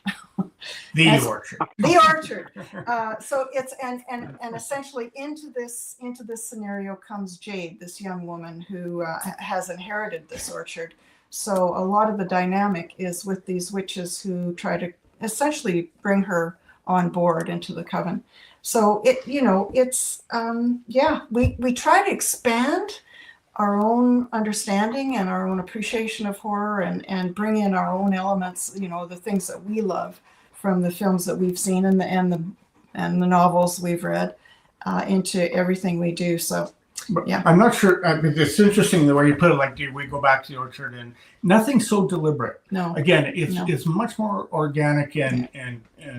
The orchard. So it's and essentially into this scenario comes Jade, this young woman who has inherited this orchard. So a lot of the dynamic is with these witches who try to essentially bring her on board into the coven. So we try to expand our own understanding and our own appreciation of horror, and bring in our own elements, the things that we love from the films that we've seen and the novels we've read into everything we do. So But Yeah. I'm not sure. It's interesting the way you put it. Like, do we go back to the orchard? And nothing's so deliberate. No. Again, it's No. it's much more organic and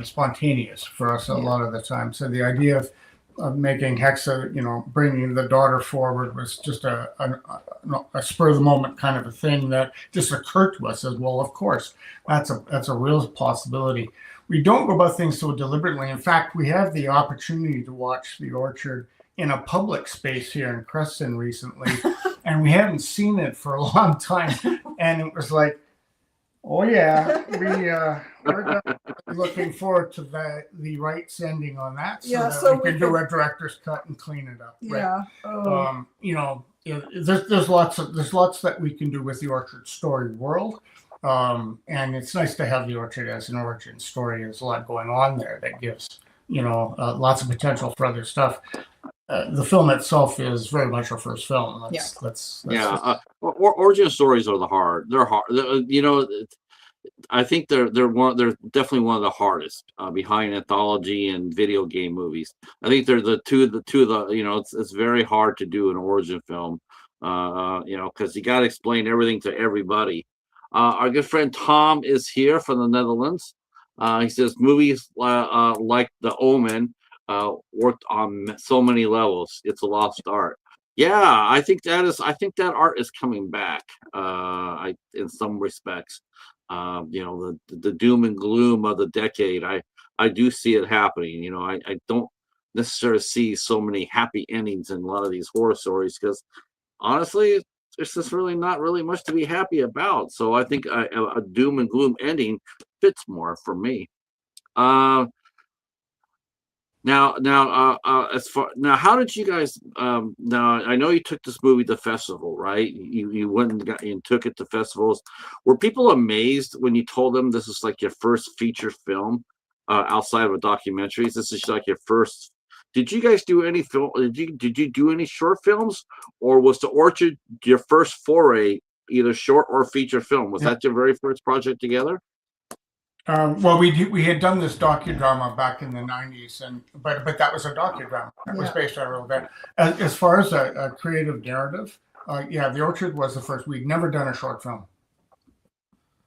spontaneous for us a lot of the time. So the idea of making Hexa, bringing the daughter forward was just a spur of the moment kind of a thing that just occurred to us as well. Of course, that's a real possibility. We don't go about things so deliberately. In fact, we have the opportunity to watch the orchard in a public space here in Creston recently, and we haven't seen it for a long time. And it was like, oh yeah, we're looking forward to the rights ending on that, so we can do a director's cut and clean it up. Yeah. Right? There's lots that we can do with the orchard story world. And it's nice to have the orchard as an origin story. There's a lot going on there that gives lots of potential for other stuff. The film itself is very much our first film. Origin stories are hard. They're hard. I think they're definitely one of the hardest behind anthology and video game movies. I think they're the two of the it's very hard to do an origin film. Because you got to explain everything to everybody. Our good friend Tom is here from the Netherlands. He says movies like The Omen worked on so many levels. It's a lost art. Yeah, I think that art is coming back. In some respects, the doom and gloom of the decade. I do see it happening. I don't necessarily see so many happy endings in a lot of these horror stories because honestly, there's just really not really much to be happy about. So I think a doom and gloom ending fits more for me. Now, how did you guys? Now I know you took this movie to festival, right? You went and took it to festivals. Were people amazed when you told them this is like your first feature film outside of a documentary? This is like your first. Did you guys do any film? Did you do any short films, or was The Orchard your first foray, either short or feature film? Was that your very first project together? Well, we had done this docudrama back in the '90s, but that was a docudrama. It was based on a real event. As far as a creative narrative, The Orchard was the first. We'd never done a short film.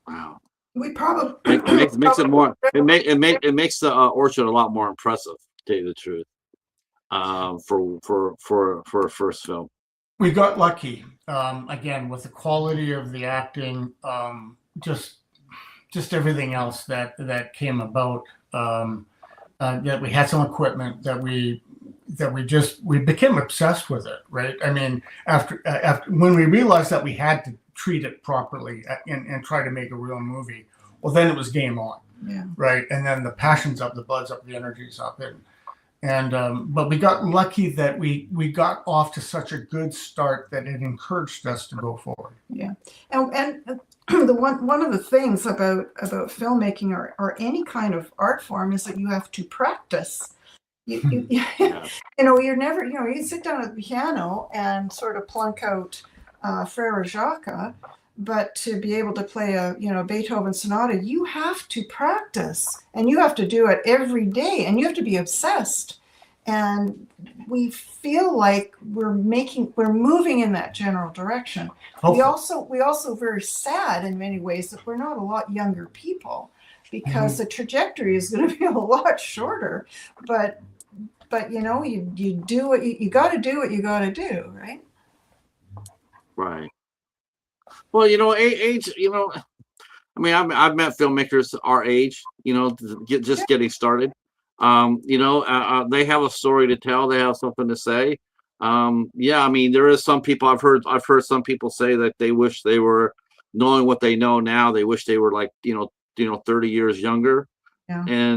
Wow. We probably it makes it more. It makes the Orchard a lot more impressive, to tell you the truth. For a first film, we got lucky again with the quality of the acting, just everything else that came about. That we had some equipment that we became obsessed with it, right? I mean, after when we realized that we had to treat it properly and try to make a real movie, well, then it was game on, right? And then the passion's up, the blood's up, the energy's up, but we got lucky that we got off to such a good start that it encouraged us to go forward. Yeah, and the one of the things about filmmaking or any kind of art form is that you have to practice. You you're never you sit down at the piano and sort of plunk out Frere Jacques, but to be able to play a Beethoven sonata, you have to practice and you have to do it every day and you have to be obsessed. And we feel like we're moving in that general direction. Hopefully. We also very sad in many ways that we're not a lot younger people because the trajectory is going to be a lot shorter. But you do what you got to do what you got to do, right? Right. Well, age. I mean, I've met filmmakers our age. Just getting started. They have a story to tell. They have something to say. I mean, there is some people I've heard some people say that they wish they were knowing what they know now. They wish they were like 30 years younger. Yeah.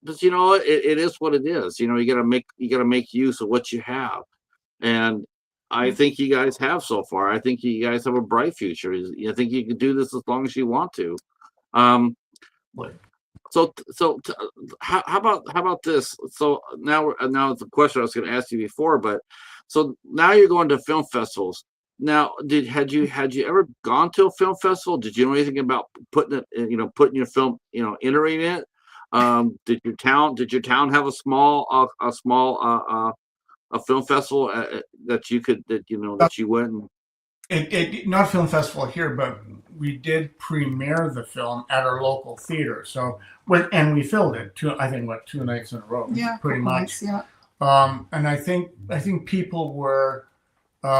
But it is what it is. You gotta make use of what you have, and I think you guys have so far. I think you guys have a bright future. I think you can do this as long as you want to. So how about this? So now it's a question I was going to ask you before, but so now you're going to film festivals. Now, had you ever gone to a film festival? Did you know anything about putting your film, entering it? Did your town have a small a film festival that you went and Not a film festival here, but we did premiere the film at our local theater. So, and we filled it I think 2 nights in a row. Yeah, pretty much. nights, yeah. And I think people were, we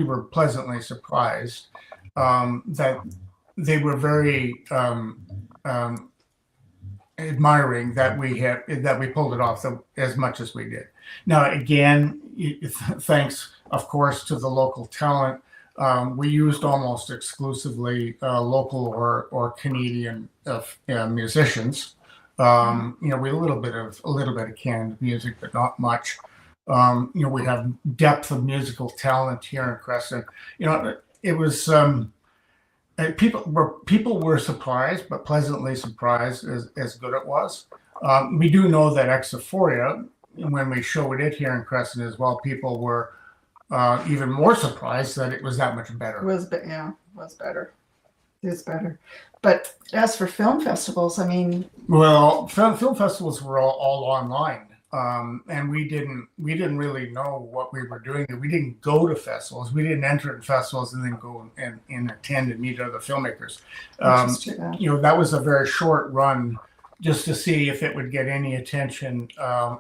were pleasantly surprised that they were very admiring that we pulled it off as much as we did. Now, again, thanks, of course, to the local talent. We used almost exclusively local or Canadian musicians. We a little bit of canned music, but not much. We have depth of musical talent here in Creston. It was people were surprised, but pleasantly surprised as good it was. We do know that Exophoria, when we showed it here in Creston as well, people were even more surprised that it was that much better. It was better. It was better. But as for film festivals, I mean, well, film festivals were all online, and we didn't really know what we were doing. We didn't go to festivals. We didn't enter in festivals and then go and attend and meet other filmmakers. That was a very short run, just to see if it would get any attention,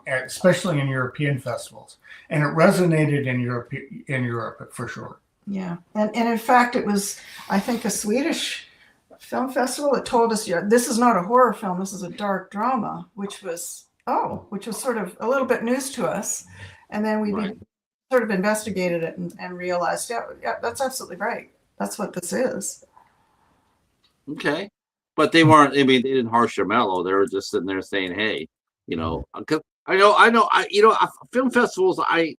especially in European festivals, and it resonated in Europe for sure. Yeah, and in fact, it was, I think, a Swedish film festival that told us, this is not a horror film, this is a dark drama, which was sort of a little bit news to us. And then we sort of investigated it and realized, yeah, that's absolutely right. That's what this is. Okay. But they weren't, I mean, they didn't harsh your mellow. They were just sitting there saying, hey, because I know, film festivals, I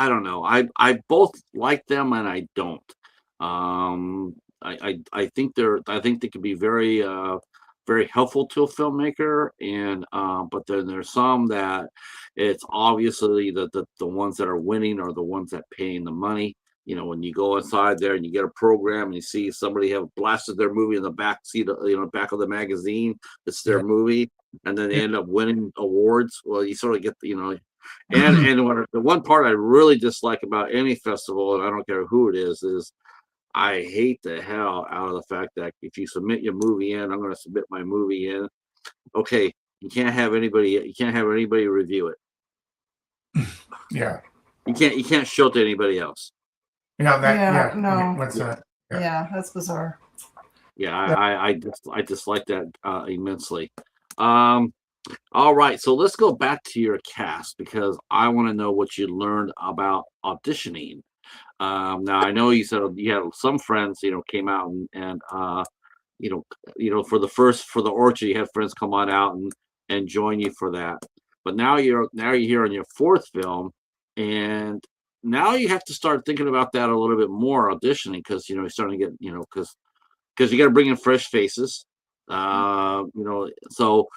don't know. I both like them and I don't. I think they can be very very helpful to a filmmaker, and but then there's some that it's obviously the ones that are winning are the ones that paying the money. When you go inside there and you get a program and you see somebody have blasted their movie in the back seat, back of the magazine, it's their movie, and then they end up winning awards. Well, you sort of get and the one part I really dislike about any festival, and I don't care who it is I hate the hell out of the fact that if you submit your movie in, I'm going to submit my movie in. Okay, you can't have anybody review it. Yeah, you can't show it to anybody else. No. What's that? Yeah, that's bizarre. Yeah, I dislike that immensely. All right, so let's go back to your cast because I want to know what you learned about auditioning. Now I know you said you had some friends, came out and for the orchard, you had friends come on out and join you for that. But now you're here on your fourth film, and now you have to start thinking about that a little bit more auditioning because you're starting to get because you got to bring in fresh faces. So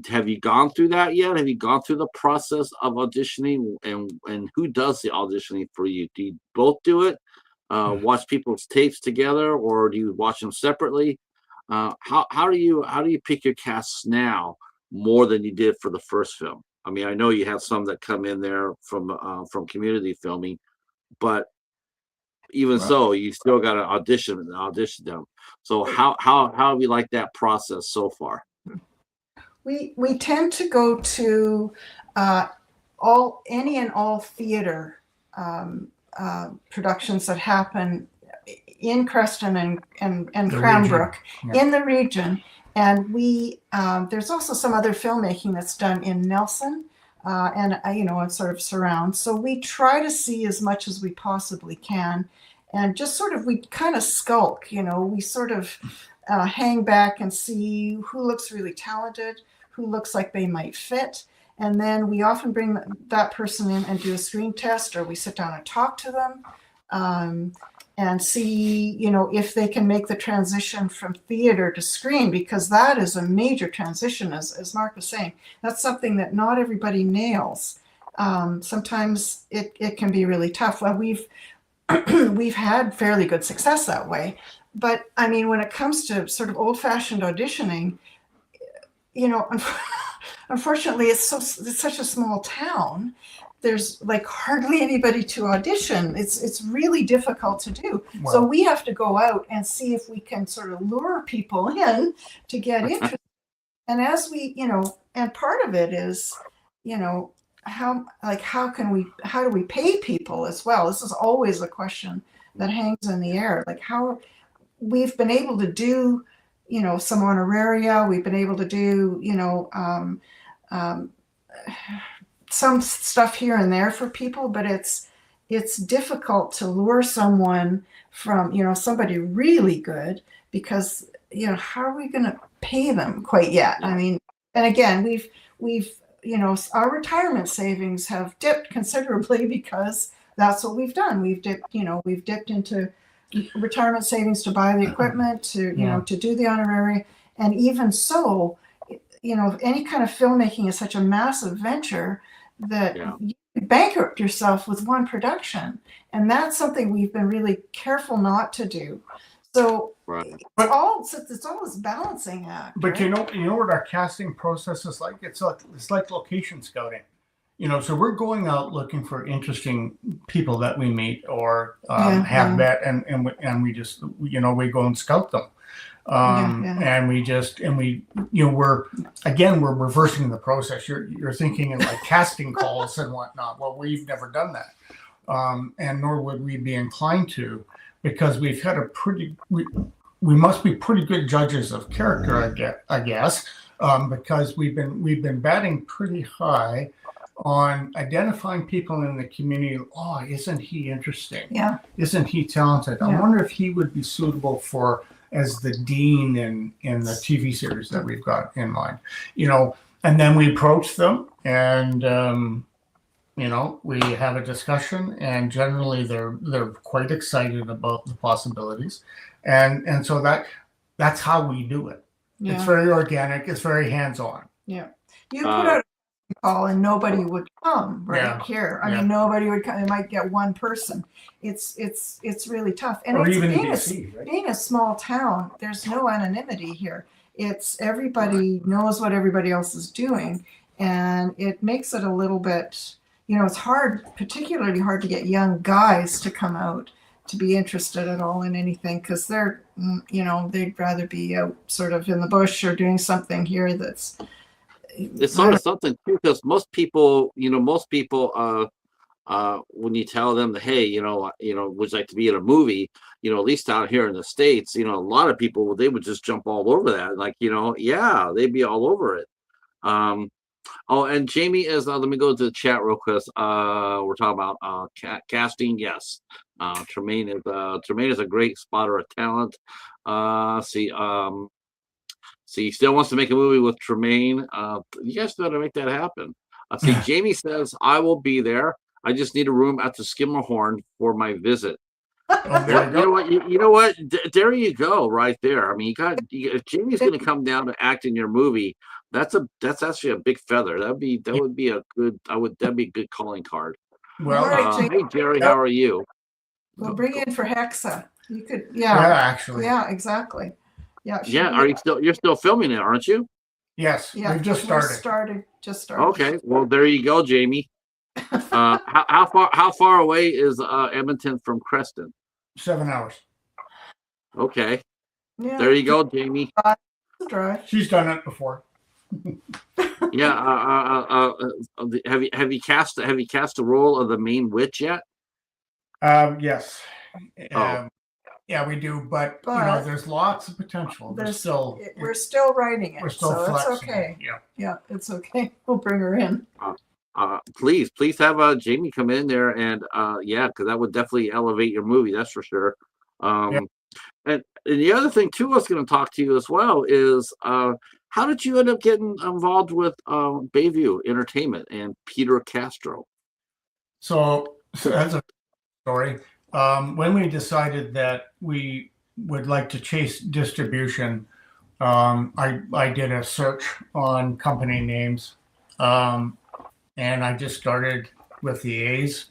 have you gone through that yet? Have you gone through the process of auditioning, and who does the auditioning for you? Do you both do it? Watch people's tapes together, or do you watch them separately? How do you pick your casts now more than you did for the first film? I mean, I know you have some that come in there from community filming, but even so, you still got to audition them. So how have you liked that process so far? We tend to go to any and all theater productions that happen in Creston and Cranbrook in the region, and we there's also some other filmmaking that's done in Nelson and it sort of surrounds. So we try to see as much as we possibly can. And just sort of, we kind of skulk, we sort of hang back and see who looks really talented, who looks like they might fit. And then we often bring that person in and do a screen test, or we sit down and talk to them and see, if they can make the transition from theater to screen, because that is a major transition, as Mark was saying. That's something that not everybody nails. Sometimes it can be really tough. Well, we've had fairly good success that way. But I mean, when it comes to sort of old-fashioned auditioning, unfortunately, it's such a small town. There's like hardly anybody to audition. It's really difficult to do. So Well, we have to go out and see if we can sort of lure people in to get interested. And as we, and part of it is, you know, how do we pay people as well? This is always a question that hangs in the air. Like how we've been able to do, some honoraria, we've been able to do, um, some stuff here and there for people, but it's difficult to lure someone from, somebody really good because, how are we going to pay them quite yet? I mean, and again, we've our retirement savings have dipped considerably because that's what we've done. We've dipped into retirement savings to buy the equipment, to do the honorary. And even so, any kind of filmmaking is such a massive venture that you could bankrupt yourself with one production. And that's something we've been really careful not to do. So it's all this balancing act. but right? you know what our casting process is like? It's like location scouting. So we're going out looking for interesting people that we meet or have met, and we just we go and scout them. And we're reversing the process. You're thinking in like casting calls and whatnot. Well, we've never done that, and nor would we be inclined to, because we've had we must be pretty good judges of character, I guess, because we've been batting pretty high on identifying people in the community. Oh, isn't he interesting? Yeah. Isn't he talented? Yeah. I wonder if he would be suitable as the dean in the TV series that we've got in mind. And then we approach them and we have a discussion, and generally they're quite excited about the possibilities. And so that's how we do it. Yeah. It's very organic, it's very hands-on. Yeah. You put out a call and nobody would come here. I mean, nobody would come. They might get one person. It's really tough. And or it's even being, DC, right? being a small town, there's no anonymity here. It's everybody knows what everybody else is doing. And it makes it a little bit, it's particularly hard to get young guys to come out to be interested at all in anything, because they're, they'd rather be out sort of in the bush or doing something here it's sort of something too, because most people, when you tell them that, hey, would you like to be in a movie, at least out here in the States, a lot of people, they would just jump all over that. Like, they'd be all over it. Oh, and Jamie is, let me go to the chat real quick. We're talking about casting. Yes. Tremaine is a great spotter of talent. See, he still wants to make a movie with Tremaine. You guys better make that happen. See, Jamie says, I will be there. I just need a room at the Skimmerhorn for my visit. Oh, there you go. You know what? There you go, right there. I mean, if Jamie's going to come down to act in your movie, that's actually a big feather. That'd be a good calling card. Well, hey Jerry, how are you? We'll bring in for Hexa. You could, actually, exactly. Yeah. You're still filming it, aren't you? Yes, Yeah, we've just started. Just started. Okay, well there you go, Jamie. How far away is Edmonton from Creston? 7 hours. Okay. Yeah. There you go, Jamie. Drive. She's done it before. Yeah. Have you cast the role of the main witch yet? Yes. Yeah, we do, but there's lots of potential. We're still writing it. We're still so flexing. It's okay. Yeah, it's okay. We'll bring her in. Please have Jamie come in there, and because that would definitely elevate your movie. That's for sure. And the other thing too, I was going to talk to you as well is how did you end up getting involved with Bayview Entertainment and Peter Castro? So that's a story. When we decided that we would like to chase distribution, I did a search on company names, and I just started with the A's,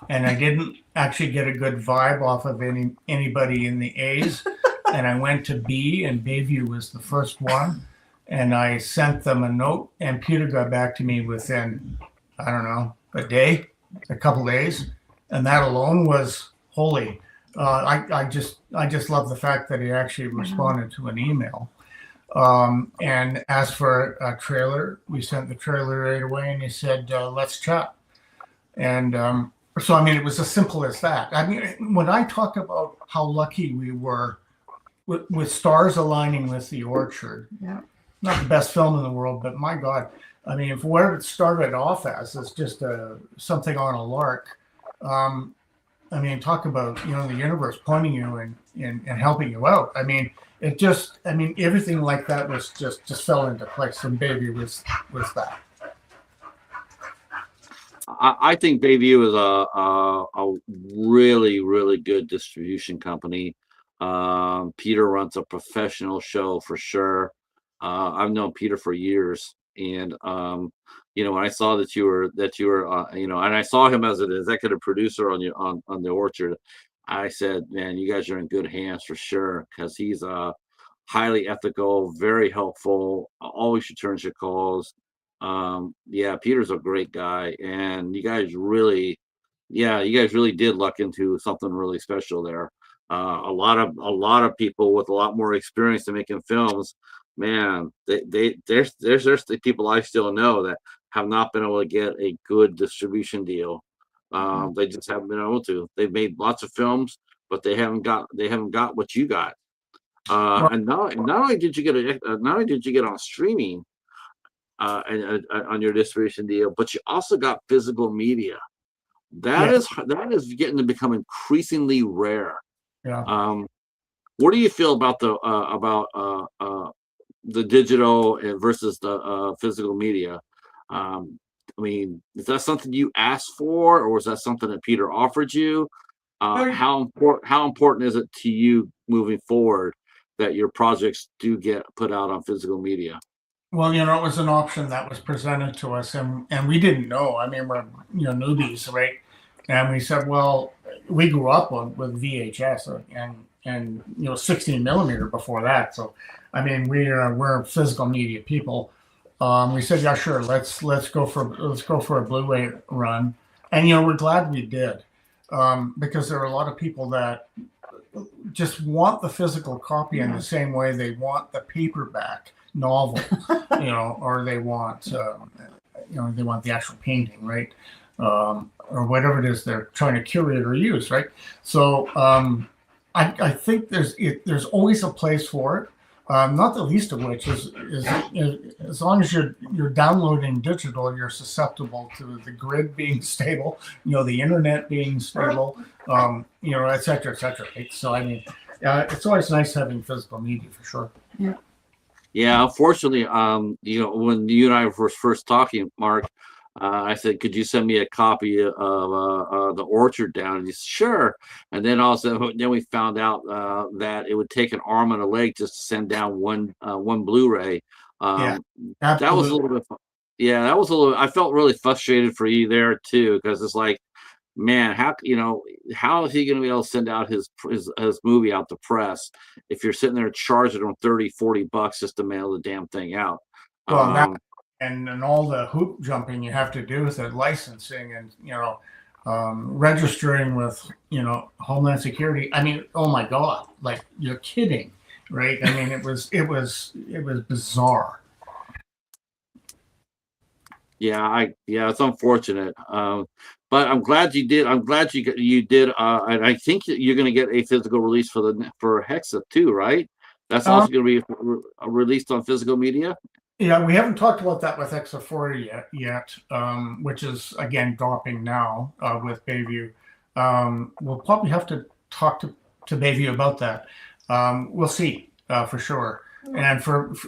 and I didn't actually get a good vibe off of anybody in the A's, and I went to B, and Bayview was the first one, and I sent them a note, and Peter got back to me within, I don't know, a couple days, and that alone was holy. I just love the fact that he actually responded to an email. And as for a trailer, we sent the trailer right away, and he said, "Let's chat." And so, I mean, it was as simple as that. I mean, when I talk about how lucky we were with stars aligning with The Orchard, Yeah. not the best film in the world, but my God, I mean, for what it started off as just something on a lark. I mean, talk about, the universe pointing you and helping you out. I mean, everything like that was just fell into place, and Baby was that. I think Bayview is a really, really good distribution company. Peter runs a professional show for sure. I've known Peter for years, and when I saw that you were and I saw him as an executive producer on the Orchard, I said, man, you guys are in good hands for sure, because he's highly ethical, very helpful, always returns your calls. Yeah, Peter's a great guy, and you guys really did luck into something really special there. A lot of people with a lot more experience in making films, man, there's the people I still know that have not been able to get a good distribution deal. They just haven't been able to. They've made lots of films, but they haven't got what you got. Well, And not only did you get on streaming, on your distribution deal, but you also got physical media. That yeah, is getting to become increasingly rare. yeah. Um, what do you feel about the digital versus the physical media? I mean, is that something you asked for, or was that something that Peter offered you? How important is it to you moving forward that your projects do get put out on physical media? Well, it was an option that was presented to us, and we didn't know. I mean, we're newbies, right? And we said, well, we grew up with VHS and 16 millimeter before that. So, I mean, we're physical media people. We said, yeah, sure, let's go for a Blu-ray run, and we're glad we did, because there are a lot of people that just want the physical copy in the same way they want the paperback novel, or they want, they want the actual painting, right? Or whatever it is they're trying to curate or use, right? So I think there's always a place for it. Not the least of which is as long as you're downloading digital, you're susceptible to the grid being stable, the internet being stable, et cetera, et cetera. Right? So I mean, it's always nice having physical media for sure. Yeah. Yeah, unfortunately, when you and I were first talking, Mark, I said, "Could you send me a copy of the Orchard down?" And he said, "Sure." And then then we found out that it would take an arm and a leg just to send down one Blu-ray. Yeah, That was a absolutely. little bit, yeah, that was a little. I felt really frustrated for you there too, because it's like, man, how is he going to be able to send out his movie out to press if you're sitting there charging them 30-40 bucks just to mail the damn thing out? Well, that Um, and all the hoop jumping you have to do with it, licensing and registering with Homeland Security. I mean, oh my God, like you're kidding, right? I mean, it was bizarre. yeah, it's unfortunate. But I'm glad you did. I'm glad you did. And I think that you're going to get a physical release for Hexa too, right? That's Um, also going to be released on physical media. yeah, we haven't talked about that with Exophoria yet, which is again dropping now with Bayview. We'll probably have to talk to Bayview about that. We'll see for sure. And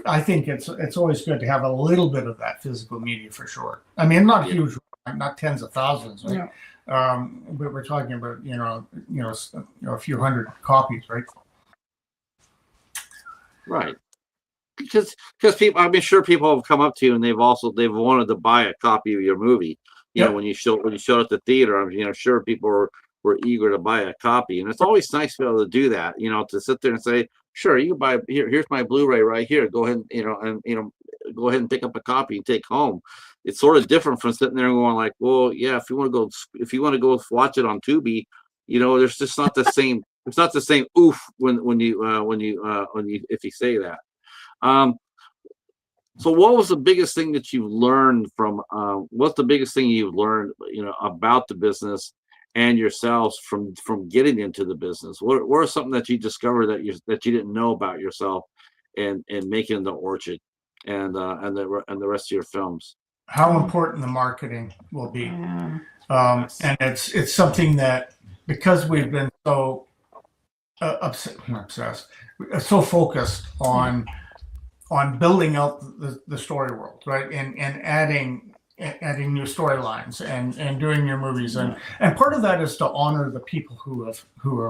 I think it's always good to have a little bit of that physical media for sure. I mean, not Yeah. huge, not tens of thousands, right? Yeah. But we're talking about a few hundred copies, right? Right. Because people, I'm sure people have come up to you and they've wanted to buy a copy of your movie. Yep. When you showed at the theater, I'm sure people were eager to buy a copy, and it's always nice to be able to do that. To sit there and say, Sure, you can buy here's my Blu-ray right here. Go ahead, and go ahead and pick up a copy and take home. It's sort of different from sitting there and going like, well, yeah, if you want to go watch it on Tubi, there's just not the same. It's not the same oof when you if you say that. Um, so what was the biggest thing that you learned from? What's the biggest thing you've learned, about the business and yourselves from getting into the business? What are something that you discovered that you didn't know about yourself, and making the Orchard, and the rest of your films? How important the marketing will be, Yeah. and it's something that, because we've been so obsessed, so focused on building out the story world, right, and adding new storylines and doing your movies, and part of that is to honor the people who have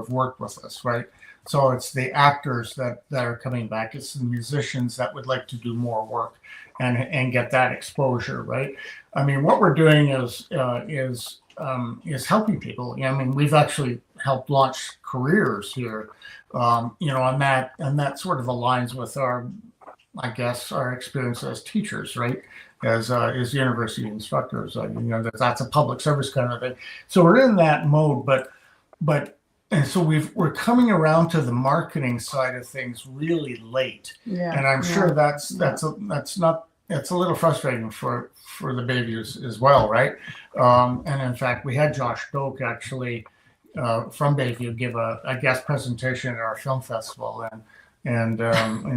worked with us, right? So it's the actors that are coming back, it's the musicians that would like to do more work and get that exposure, right? I mean, what we're doing is helping people. I mean, we've actually helped launch careers here, and that sort of aligns with our experience as teachers, right? As university instructors, that's a public service kind of thing. So we're in that mode, and so we're coming around to the marketing side of things really late. Yeah. And I'm sure that's a little frustrating for the Bayviews as well, right? And in fact, we had Josh Doak actually from Bayview give a guest presentation at our film festival, and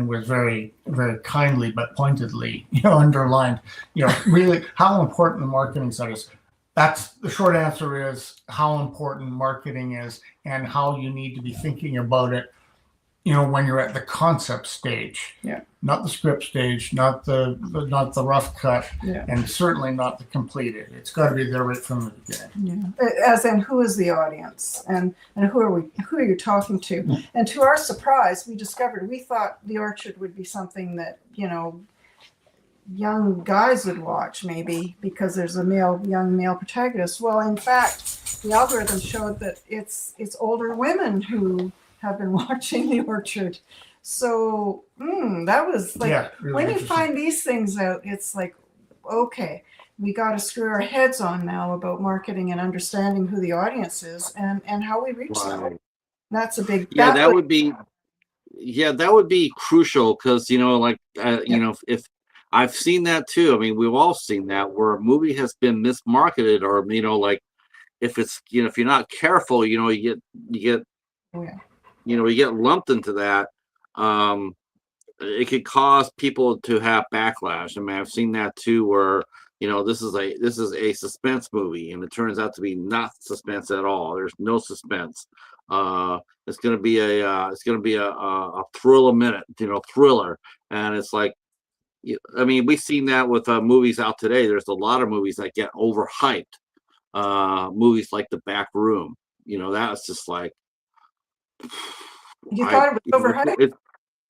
was very, very kindly but pointedly, underlined, really how important the marketing side is. That's the short answer, is how important marketing is, and how you need to be thinking about it, when you're at the concept stage. Yeah. Not the script stage, not the rough cut, Yeah. and certainly not the completed. It's got to be there right from the beginning. Yeah. As in, who is the audience, and who are you talking to? And to our surprise, we thought The Orchard would be something that, young guys would watch, maybe because there's a young male protagonist. Well, in fact, the algorithm showed that it's older women who have been watching The Orchard. So that was like, really when you find these things out, it's like, okay, we got to screw our heads on now about marketing and understanding who the audience is and how we reach them. That's a big. That would be crucial, because if I've seen that too. I mean, we've all seen that, where a movie has been mismarketed, or if it's if you're not careful, you get you get lumped into that. It could cause people to have backlash. I mean, I've seen that too, where this is a suspense movie, and it turns out to be not suspense at all. There's no suspense. It's gonna be a thrill a minute, thriller, and it's like, I mean, we've seen that with movies out today. There's a lot of movies that get overhyped. Movies like The Back Room, that's just like, you thought it was overhyped.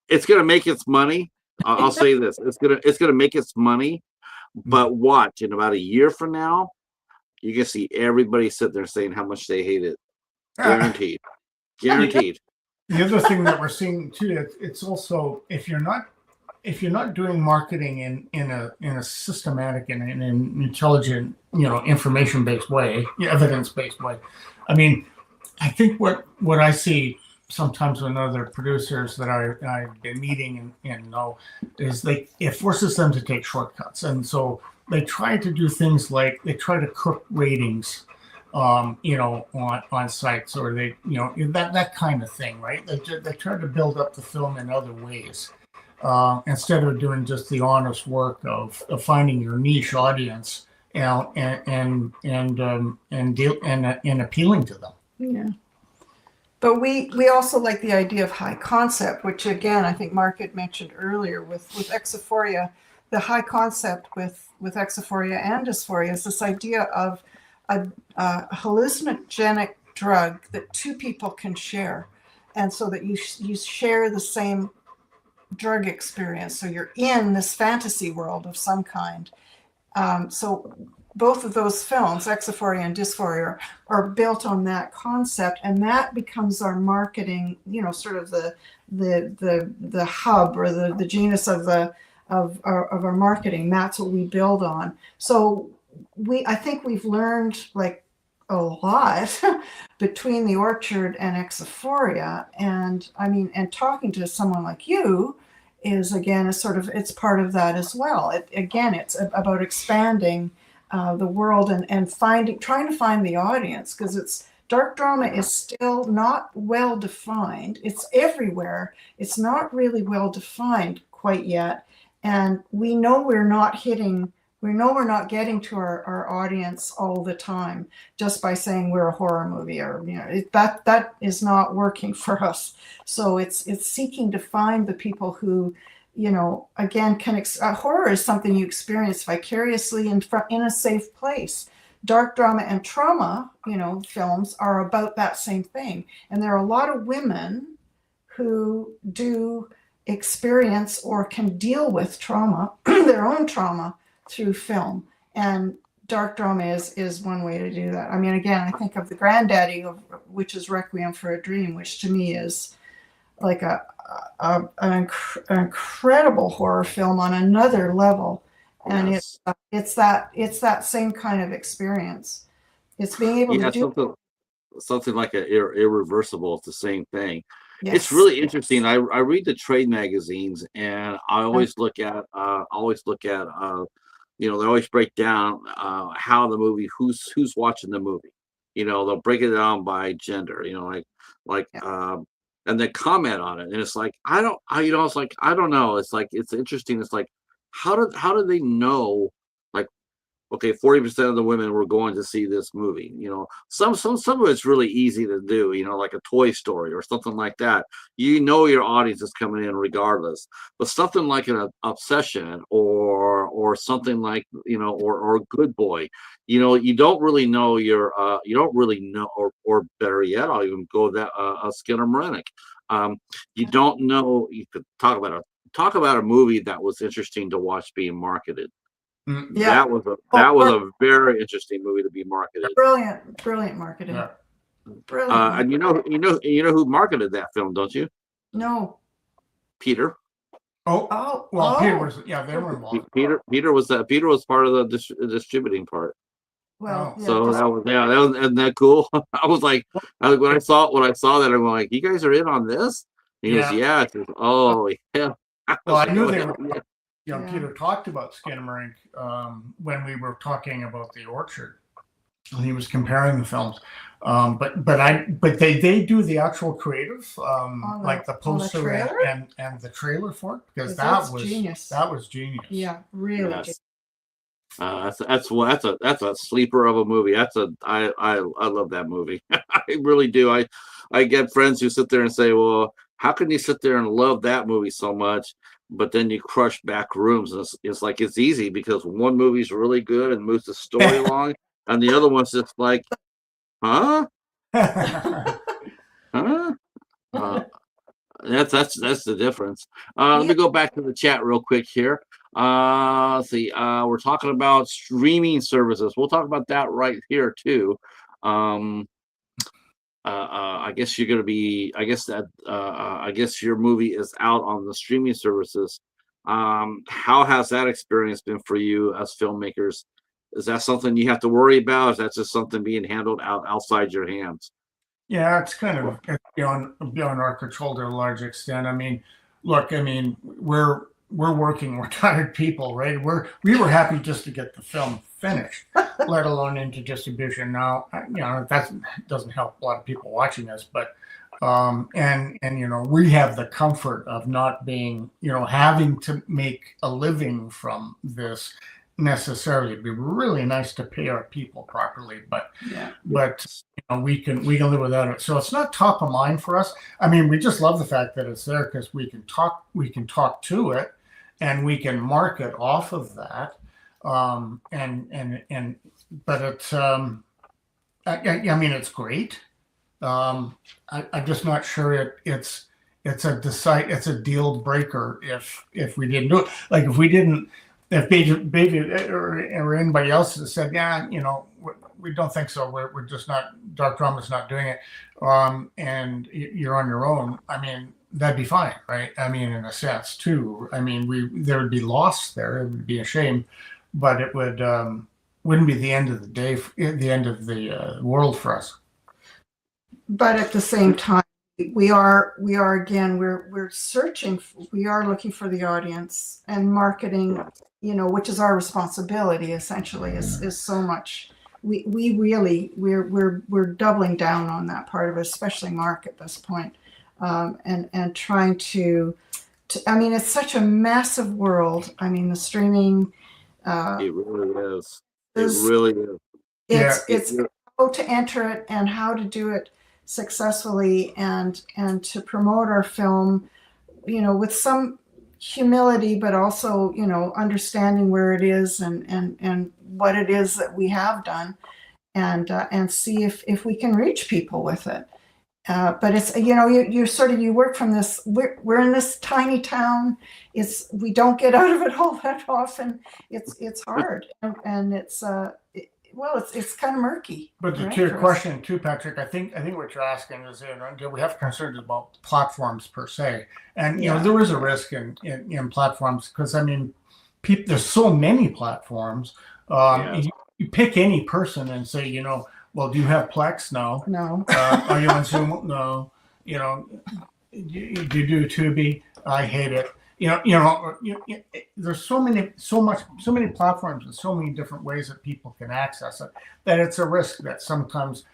It's gonna make its money. I'll say this: it's gonna make its money. But watch, in about a year from now, you can see everybody sit there saying how much they hate it. Guaranteed. Guaranteed. The other thing that we're seeing too, it's also, if you're not doing marketing in a systematic and in an intelligent, information-based way, evidence-based way. I mean, I think what I see sometimes with other producers that I've been meeting and know is it forces them to take shortcuts, and so they try to do things like they try to cook ratings, on sites, or they that kind of thing, right? They try to build up the film in other ways, instead of doing just the honest work of finding your niche audience and appealing to them. Yeah. But we also like the idea of high concept, which again, I think Mark had mentioned earlier with Exophoria. The high concept with Exophoria and Dysphoria is this idea of a hallucinogenic drug that two people can share. And so that you share the same drug experience. So you're in this fantasy world of some kind. So both of those films, Exophoria and Dysphoria, are built on that concept, and that becomes our marketing, sort of the hub or the genus of our marketing. That's what we build on. So I think we've learned like a lot between The Orchard and Exophoria, and I mean, and talking to someone like you is again a sort of, it's part of that as well. It's about expanding the world and trying to find the audience, because it's dark drama is still not well defined. It's everywhere. It's not really well defined quite yet, and we know we're not getting to our audience all the time just by saying we're a horror movie, or that is not working for us. So it's seeking to find the people who, again, horror is something you experience vicariously in a safe place. Dark drama and trauma, films are about that same thing. And there are a lot of women who do experience or can deal with trauma, their own trauma, through film. And dark drama is one way to do that. I mean, again, I think of the granddaddy of which is Requiem for a Dream, which to me is like an incredible horror film on another level. And Yes. it's that same kind of experience. It's being able to do something like irreversible. It's the same thing. yes. It's really interesting. I read the trade magazines, and I always look at they always break down how the movie, who's watching the movie. They'll break it down by gender. And then comment on it, and it's like it's like I don't know. It's like it's interesting. It's like how do they know? Like, okay, 40% of the women were going to see this movie. Some of it's really easy to do. Like a Toy Story or something like that. Your audience is coming in regardless. But something like an Obsession or something like or Good Boy. You don't really know you don't really know, or better yet, I'll even go that a Skinner Marinick. You don't know. You could talk about a movie that was interesting to watch being marketed. Yeah. That was a very interesting movie to be marketed. Brilliant marketing. Yeah. Brilliant. And you know who marketed that film, don't you? No. Peter. Peter was, they were involved. Peter was part of the distributing part. Well, so isn't that cool? I was like, when I saw that, I'm like, you guys are in on this? And he goes, yeah. Says, oh yeah. Well, I knew they were. Peter talked about Skinamarink when we were talking about The Orchard, and he was comparing the films. But they do the actual creative, like the poster and the trailer for it, because that was genius. That was genius. Yeah, really. Yes. That's a sleeper of a movie. I love that movie. I really do. I get friends who sit there and say, well, how can you sit there and love that movie so much, but then you crush Back Rooms? And it's like, it's easy because one movie's really good and moves the story along, and the other one's just like, huh? Huh? That's the difference. Let me go back to the chat real quick here. Let's see. We're talking about streaming services. We'll talk about that right here too. I guess you're going to be. I guess your movie is out on the streaming services. How has that experience been for you as filmmakers? Is that something you have to worry about? Or is that just something being handled outside your hands? Yeah, it's kind of beyond our control to a large extent. I mean, look, we're working, we're tired people, right? We were happy just to get the film finished, let alone into distribution. Now, that doesn't help a lot of people watching this, but and we have the comfort of not being, having to make a living from this necessarily. It'd be really nice to pay our people properly, but we can live without it. So it's not top of mind for us. We just love the fact that it's there because we can talk to it, and we can market off of that. But it's it's great. I'm just not sure it's a deal breaker if we didn't do it. Like if we didn't if Baby or anybody else has said, yeah, we don't think so. We're just not, dark drama's not doing it, and you're on your own. I mean, that'd be fine, right? I mean, in a sense, too. I mean, there would be loss there. It would be a shame, but it wouldn't be the end of the day, the end of the world for us. But at the same time, we are again, we're searching, we are looking for the audience, and marketing, which is our responsibility essentially, is so much. We really, we're doubling down on that part of it, especially Mark at this point, and trying to, I mean, it's such a massive world. I mean, the streaming, It really is. It is, really is. it's how to enter it and how to do it successfully, and to promote our film, with some humility, but also, understanding where it is, and what it is that we have done, and see if we can reach people with it. But it's, you work from this, we're in this tiny town. We don't get out of it all that often. It's hard, and it's it's kind of murky. But right, to your for us. question too, Patrick, I think what you're asking is, do we have concerns about platforms per se? And Yeah. there is a risk in platforms, because I mean, there's so many platforms. Yes. You pick any person and say, well, do you have Plex? No. No. Are you on Zoom? No. Do you do Tubi? I hate it. There's so many platforms and so many different ways that people can access it, that it's a risk that sometimes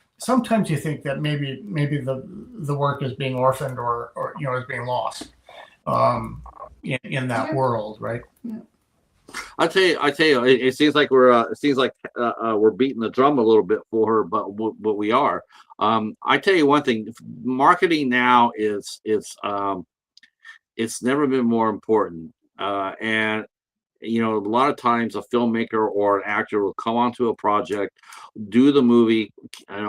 you think that maybe the work is being orphaned, or is being lost in that world, right? Yeah. I tell you, it seems like we're beating the drum a little bit for her, but we are. I tell you one thing: marketing now it's never been more important. And a lot of times a filmmaker or an actor will come onto a project, do the movie,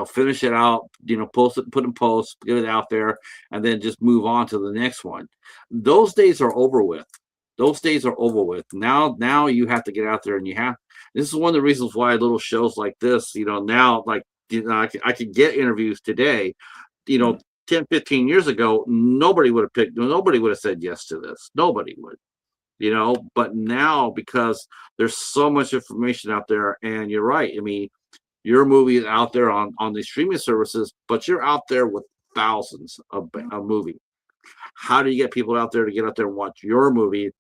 finish it out, post it, put in post, get it out there, and then just move on to the next one. Those days are over with. Those days are over with. Now you have to get out there, and this is one of the reasons why little shows like this, now, like, I could get interviews today, 10, 15 years ago, nobody would have said yes to this. Nobody would, but now, because there's so much information out there, and you're right. I mean, your movie is out there on the streaming services, but you're out there with thousands of movie. How do you get people out there to get out there and watch your movie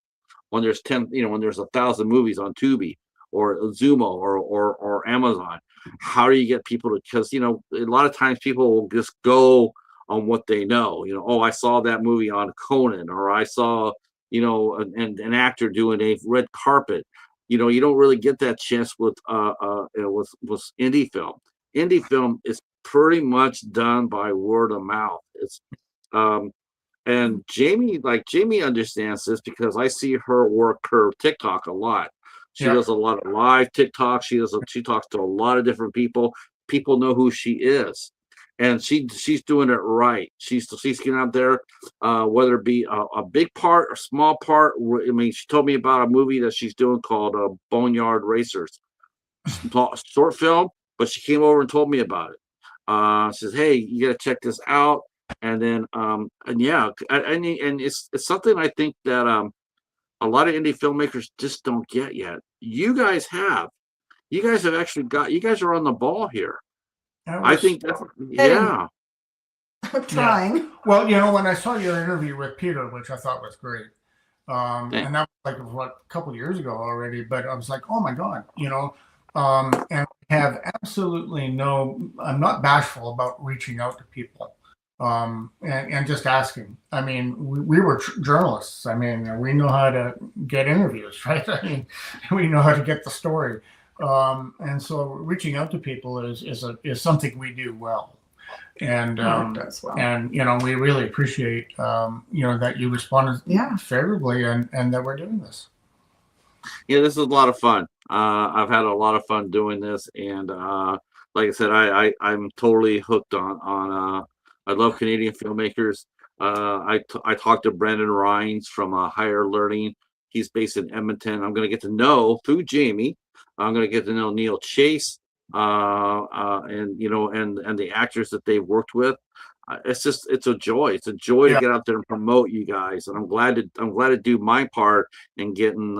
when there's 1,000 movies on Tubi or Zumo or Amazon? How do you get people to, because a lot of times people will just go on what they know. Oh, I saw that movie on Conan, or I saw an actor doing a red carpet. You don't really get that chance with indie film. Indie film is pretty much done by word of mouth. It's and Jamie understands this, because I see her work her TikTok a lot. She does a lot of live TikTok. She talks to a lot of different people. People know who she is, and she's doing it right. She's getting out there, whether it be a big part or small part. I mean, she told me about a movie that she's doing called Boneyard Racers, short film, but she came over and told me about it. Says, hey, you got to check this out. And then, and it's something I think that a lot of indie filmmakers just don't get yet. You guys have actually you guys are on the ball here. I think that's, yeah. Trying. Yeah. Well, when I saw your interview with Peter, which I thought was great, and that was like a couple of years ago already, but I was like, oh my God, and have absolutely I'm not bashful about reaching out to people. And just asking. I mean, we were journalists. I mean, we know how to get interviews, right? I mean, we know how to get the story. And so reaching out to people is something we do well. And and we really appreciate that you responded favorably, and that we're doing this. Yeah, this is a lot of fun. I've had a lot of fun doing this, and like I said, I'm totally hooked on I love Canadian filmmakers. I talked to Brandon Rhines from Higher Learning. He's based in Edmonton. I'm going to get to know through Jamie. I'm going to get to know Neil Chase, and and the actors that they've worked with. It's a joy. It's a joy to Yeah. get out there and promote you guys, and I'm glad to do my part in getting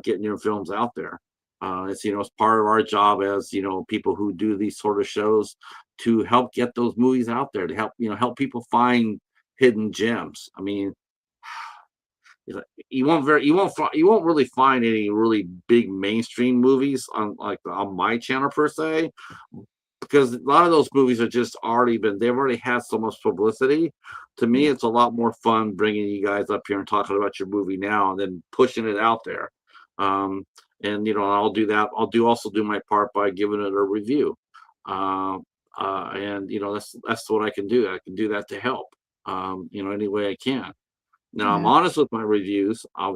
your films out there. It's part of our job as people who do these sort of shows to help get those movies out there, to help people find hidden gems. I mean, you won't really find any really big mainstream movies on my channel per se, because a lot of those movies are just they've already had so much publicity. To me, it's a lot more fun bringing you guys up here and talking about your movie now and then pushing it out there. And I'll do that. Also do my part by giving it a review. And that's what I can do. I can do that to help. Any way I can. Now I'm honest with my reviews. I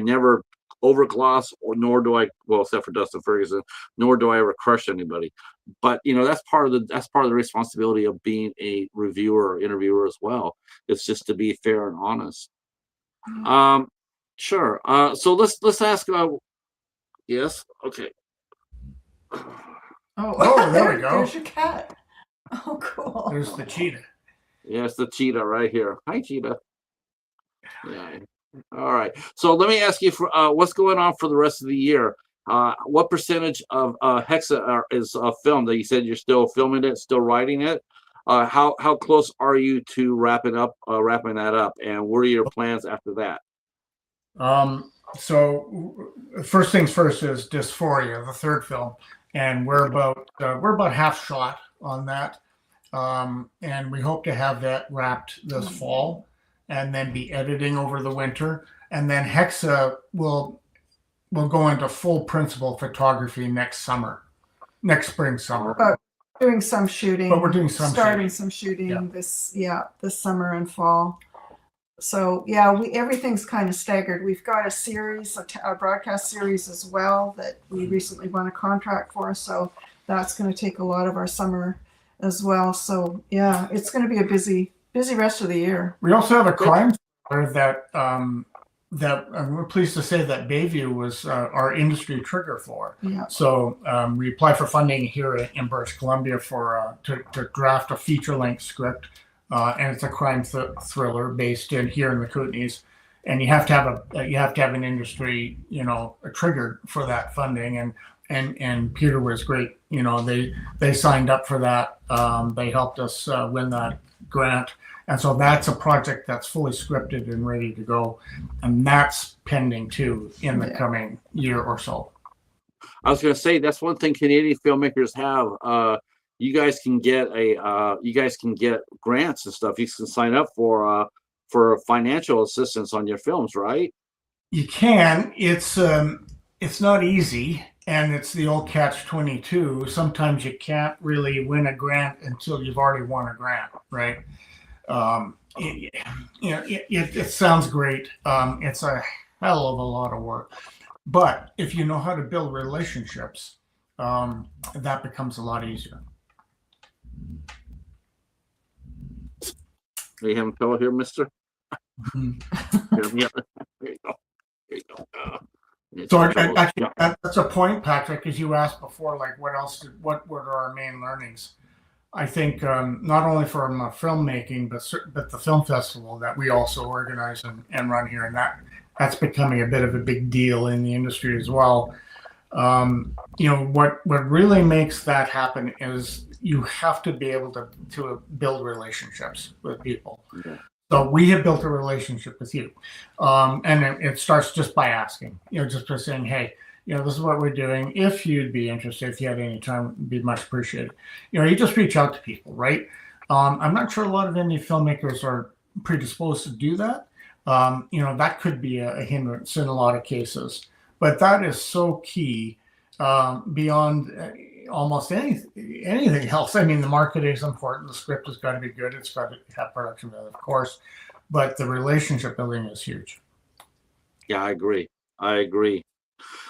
never overgloss, nor do I, well, except for Dustin Ferguson, nor do I ever crush anybody. But that's part of the responsibility of being a reviewer or interviewer as well. It's just to be fair and honest. Sure. So let's ask. Yes. Okay. Oh, there we go. There's your cat. Oh, cool. There's the cheetah. Yeah, it's the cheetah right here. Hi, cheetah. Yeah. All right. So let me ask you for what's going on for the rest of the year. What percentage of Hexa is filmed? That you said you're still filming it, still writing it. How close are you to wrapping that up? And what are your plans after that? So first things first is Dysphoria, the third film, and we're about half shot on that, and we hope to have that wrapped this fall, and then be editing over the winter, and then Hexa will go into full principal photography next spring summer. But doing some shooting. But we're doing some starting some shooting this summer and fall. So everything's kind of staggered. We've got a series, a broadcast series as well that we recently won a contract for. So that's going to take a lot of our summer as well. So it's going to be a busy rest of the year. We also have a crime thriller that we're pleased to say that Bayview was our industry trigger for. Yeah. So we applied for funding here in British Columbia for to draft a feature-length script. And it's a crime thriller based here in the Kootenays, and you have to have an industry, a trigger for that funding. And Peter was great. They signed up for that. They helped us win that grant, and so that's a project that's fully scripted and ready to go, and that's pending too in the coming year or so. I was going to say that's one thing Canadian filmmakers have. You guys can get grants and stuff. You can sign up for financial assistance on your films, right? You can. It's not easy, and it's the old catch-22. Sometimes you can't really win a grant until you've already won a grant, right? It sounds great. It's a hell of a lot of work, but if you know how to build relationships, that becomes a lot easier. You having trouble here, mister? Mm-hmm. Yeah. There you go. So actually, that's a point, Patrick, as you asked before, like what were our main learnings? I think not only from filmmaking, but the film festival that we also organize and run here, and that's becoming a bit of a big deal in the industry as well. What really makes that happen is you have to be able to build relationships with people. Okay. So we have built a relationship with you, and it starts just by asking, just by saying, hey, this is what we're doing. If you'd be interested, if you had any time, it'd be much appreciated. You just reach out to people, right? I'm not sure a lot of indie filmmakers are predisposed to do that. That could be a hindrance in a lot of cases, but that is so key beyond almost anything else. I mean, the marketing is important. The script has got to be good. It's got to have production value, of course, but the relationship building is huge. Yeah, I agree.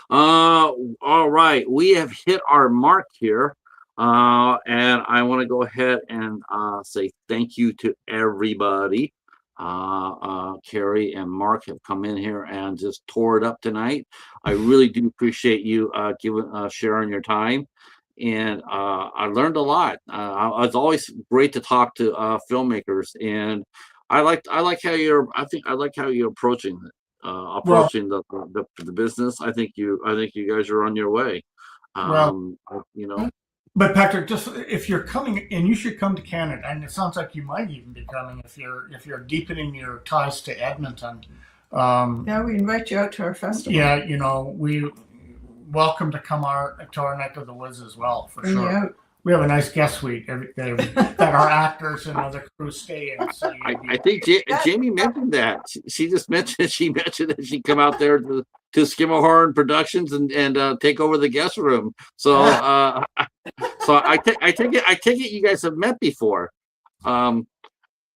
All right, we have hit our mark here, and I want to go ahead and say thank you to everybody Carrie and Mark have come in here and just tore it up tonight. I really do appreciate you sharing your time, and I learned a lot. It's always great to talk to filmmakers, and I like how I like how you're approaching it. Approaching the business. I think you guys are on your way. Well, You know. but Patrick, just if you're coming, and you should come to Canada, and it sounds like you might even be coming if you're deepening your ties to Edmonton. Yeah, we invite you out to our festival. Yeah, we welcome to come to our neck of the woods as well, for Bring you sure. out. We have a nice guest suite that our actors and other crews stay in. So I think Jamie mentioned that. She just mentioned that she'd come out there to Skimmerhorn Productions and take over the guest room. So I take it you guys have met before. And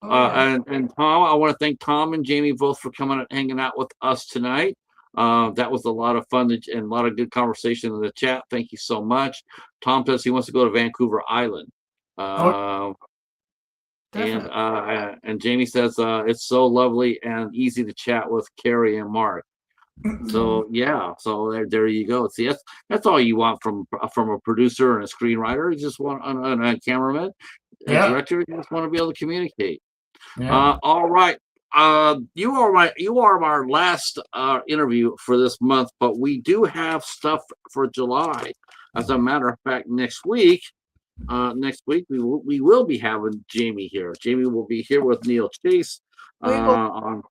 Tom, I want to thank Tom and Jamie both for coming and hanging out with us tonight. That was a lot of fun and a lot of good conversation in the chat. Thank you so much. Tom says he wants to go to Vancouver Island. And Jamie says it's so lovely and easy to chat with Carrie and Mark. So yeah, so there you go. See, that's all you want from a producer and a screenwriter. You just want a cameraman, a director. You just want to be able to communicate. Yeah. All right. You are our last interview for this month, but we do have stuff for July. As a matter of fact, next week we will be having Jamie here. Jamie will be here with Neil Chase on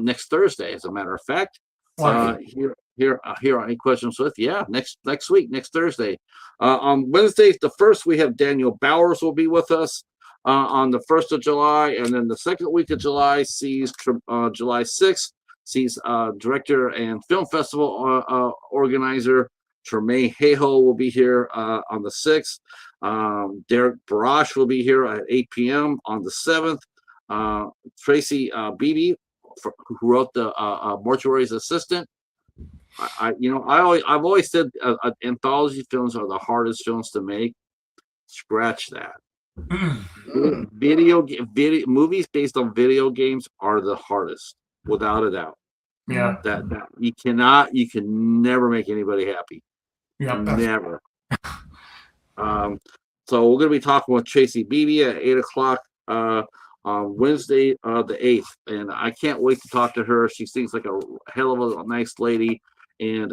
next Thursday. As a matter of fact, here on Any Questions With, next week, next Thursday. On Wednesday, the 1st, we have Daniel Bowers will be with us. On the 1st of July, and then the second week of July sees July 6th sees director and film festival organizer Tremaine Hayhoe will be here on the 6th. Derek Barash will be here at 8 p.m. on the 7th. Tracy Beebe, who wrote the Mortuary's Assistant. I've always said anthology films are the hardest films to make. Scratch that. Video movies based on video games are the hardest, without a doubt. Yeah. That you can never make anybody happy. Yeah. Never. So we're gonna be talking with Tracy Beebe at 8 o'clock on Wednesday, the 8th, and I can't wait to talk to her. She seems like a hell of a nice lady, and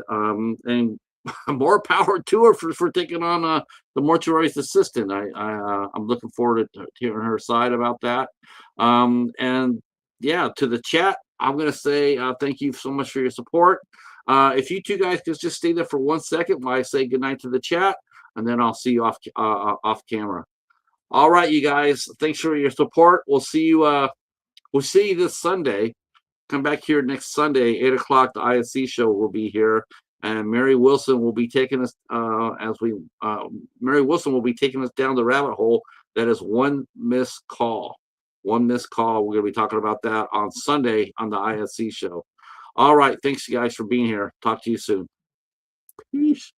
more power to her for taking on the Mortuary's Assistant. I'm looking forward to hearing her side about that. And yeah, to the chat, I'm gonna say thank you so much for your support. If you two guys could just stay there for 1 second while I say goodnight to the chat, and then I'll see you off camera. All right, you guys, thanks for your support. We'll see you this Sunday. Come back here next Sunday, 8 o'clock. The ISC show will be here. And Mary Wilson will be taking us Mary Wilson will be taking us down the rabbit hole that is One Missed Call. One Missed Call. We're going to be talking about that on Sunday on the ISC show. All right. Thanks, you guys, for being here. Talk to you soon. Peace.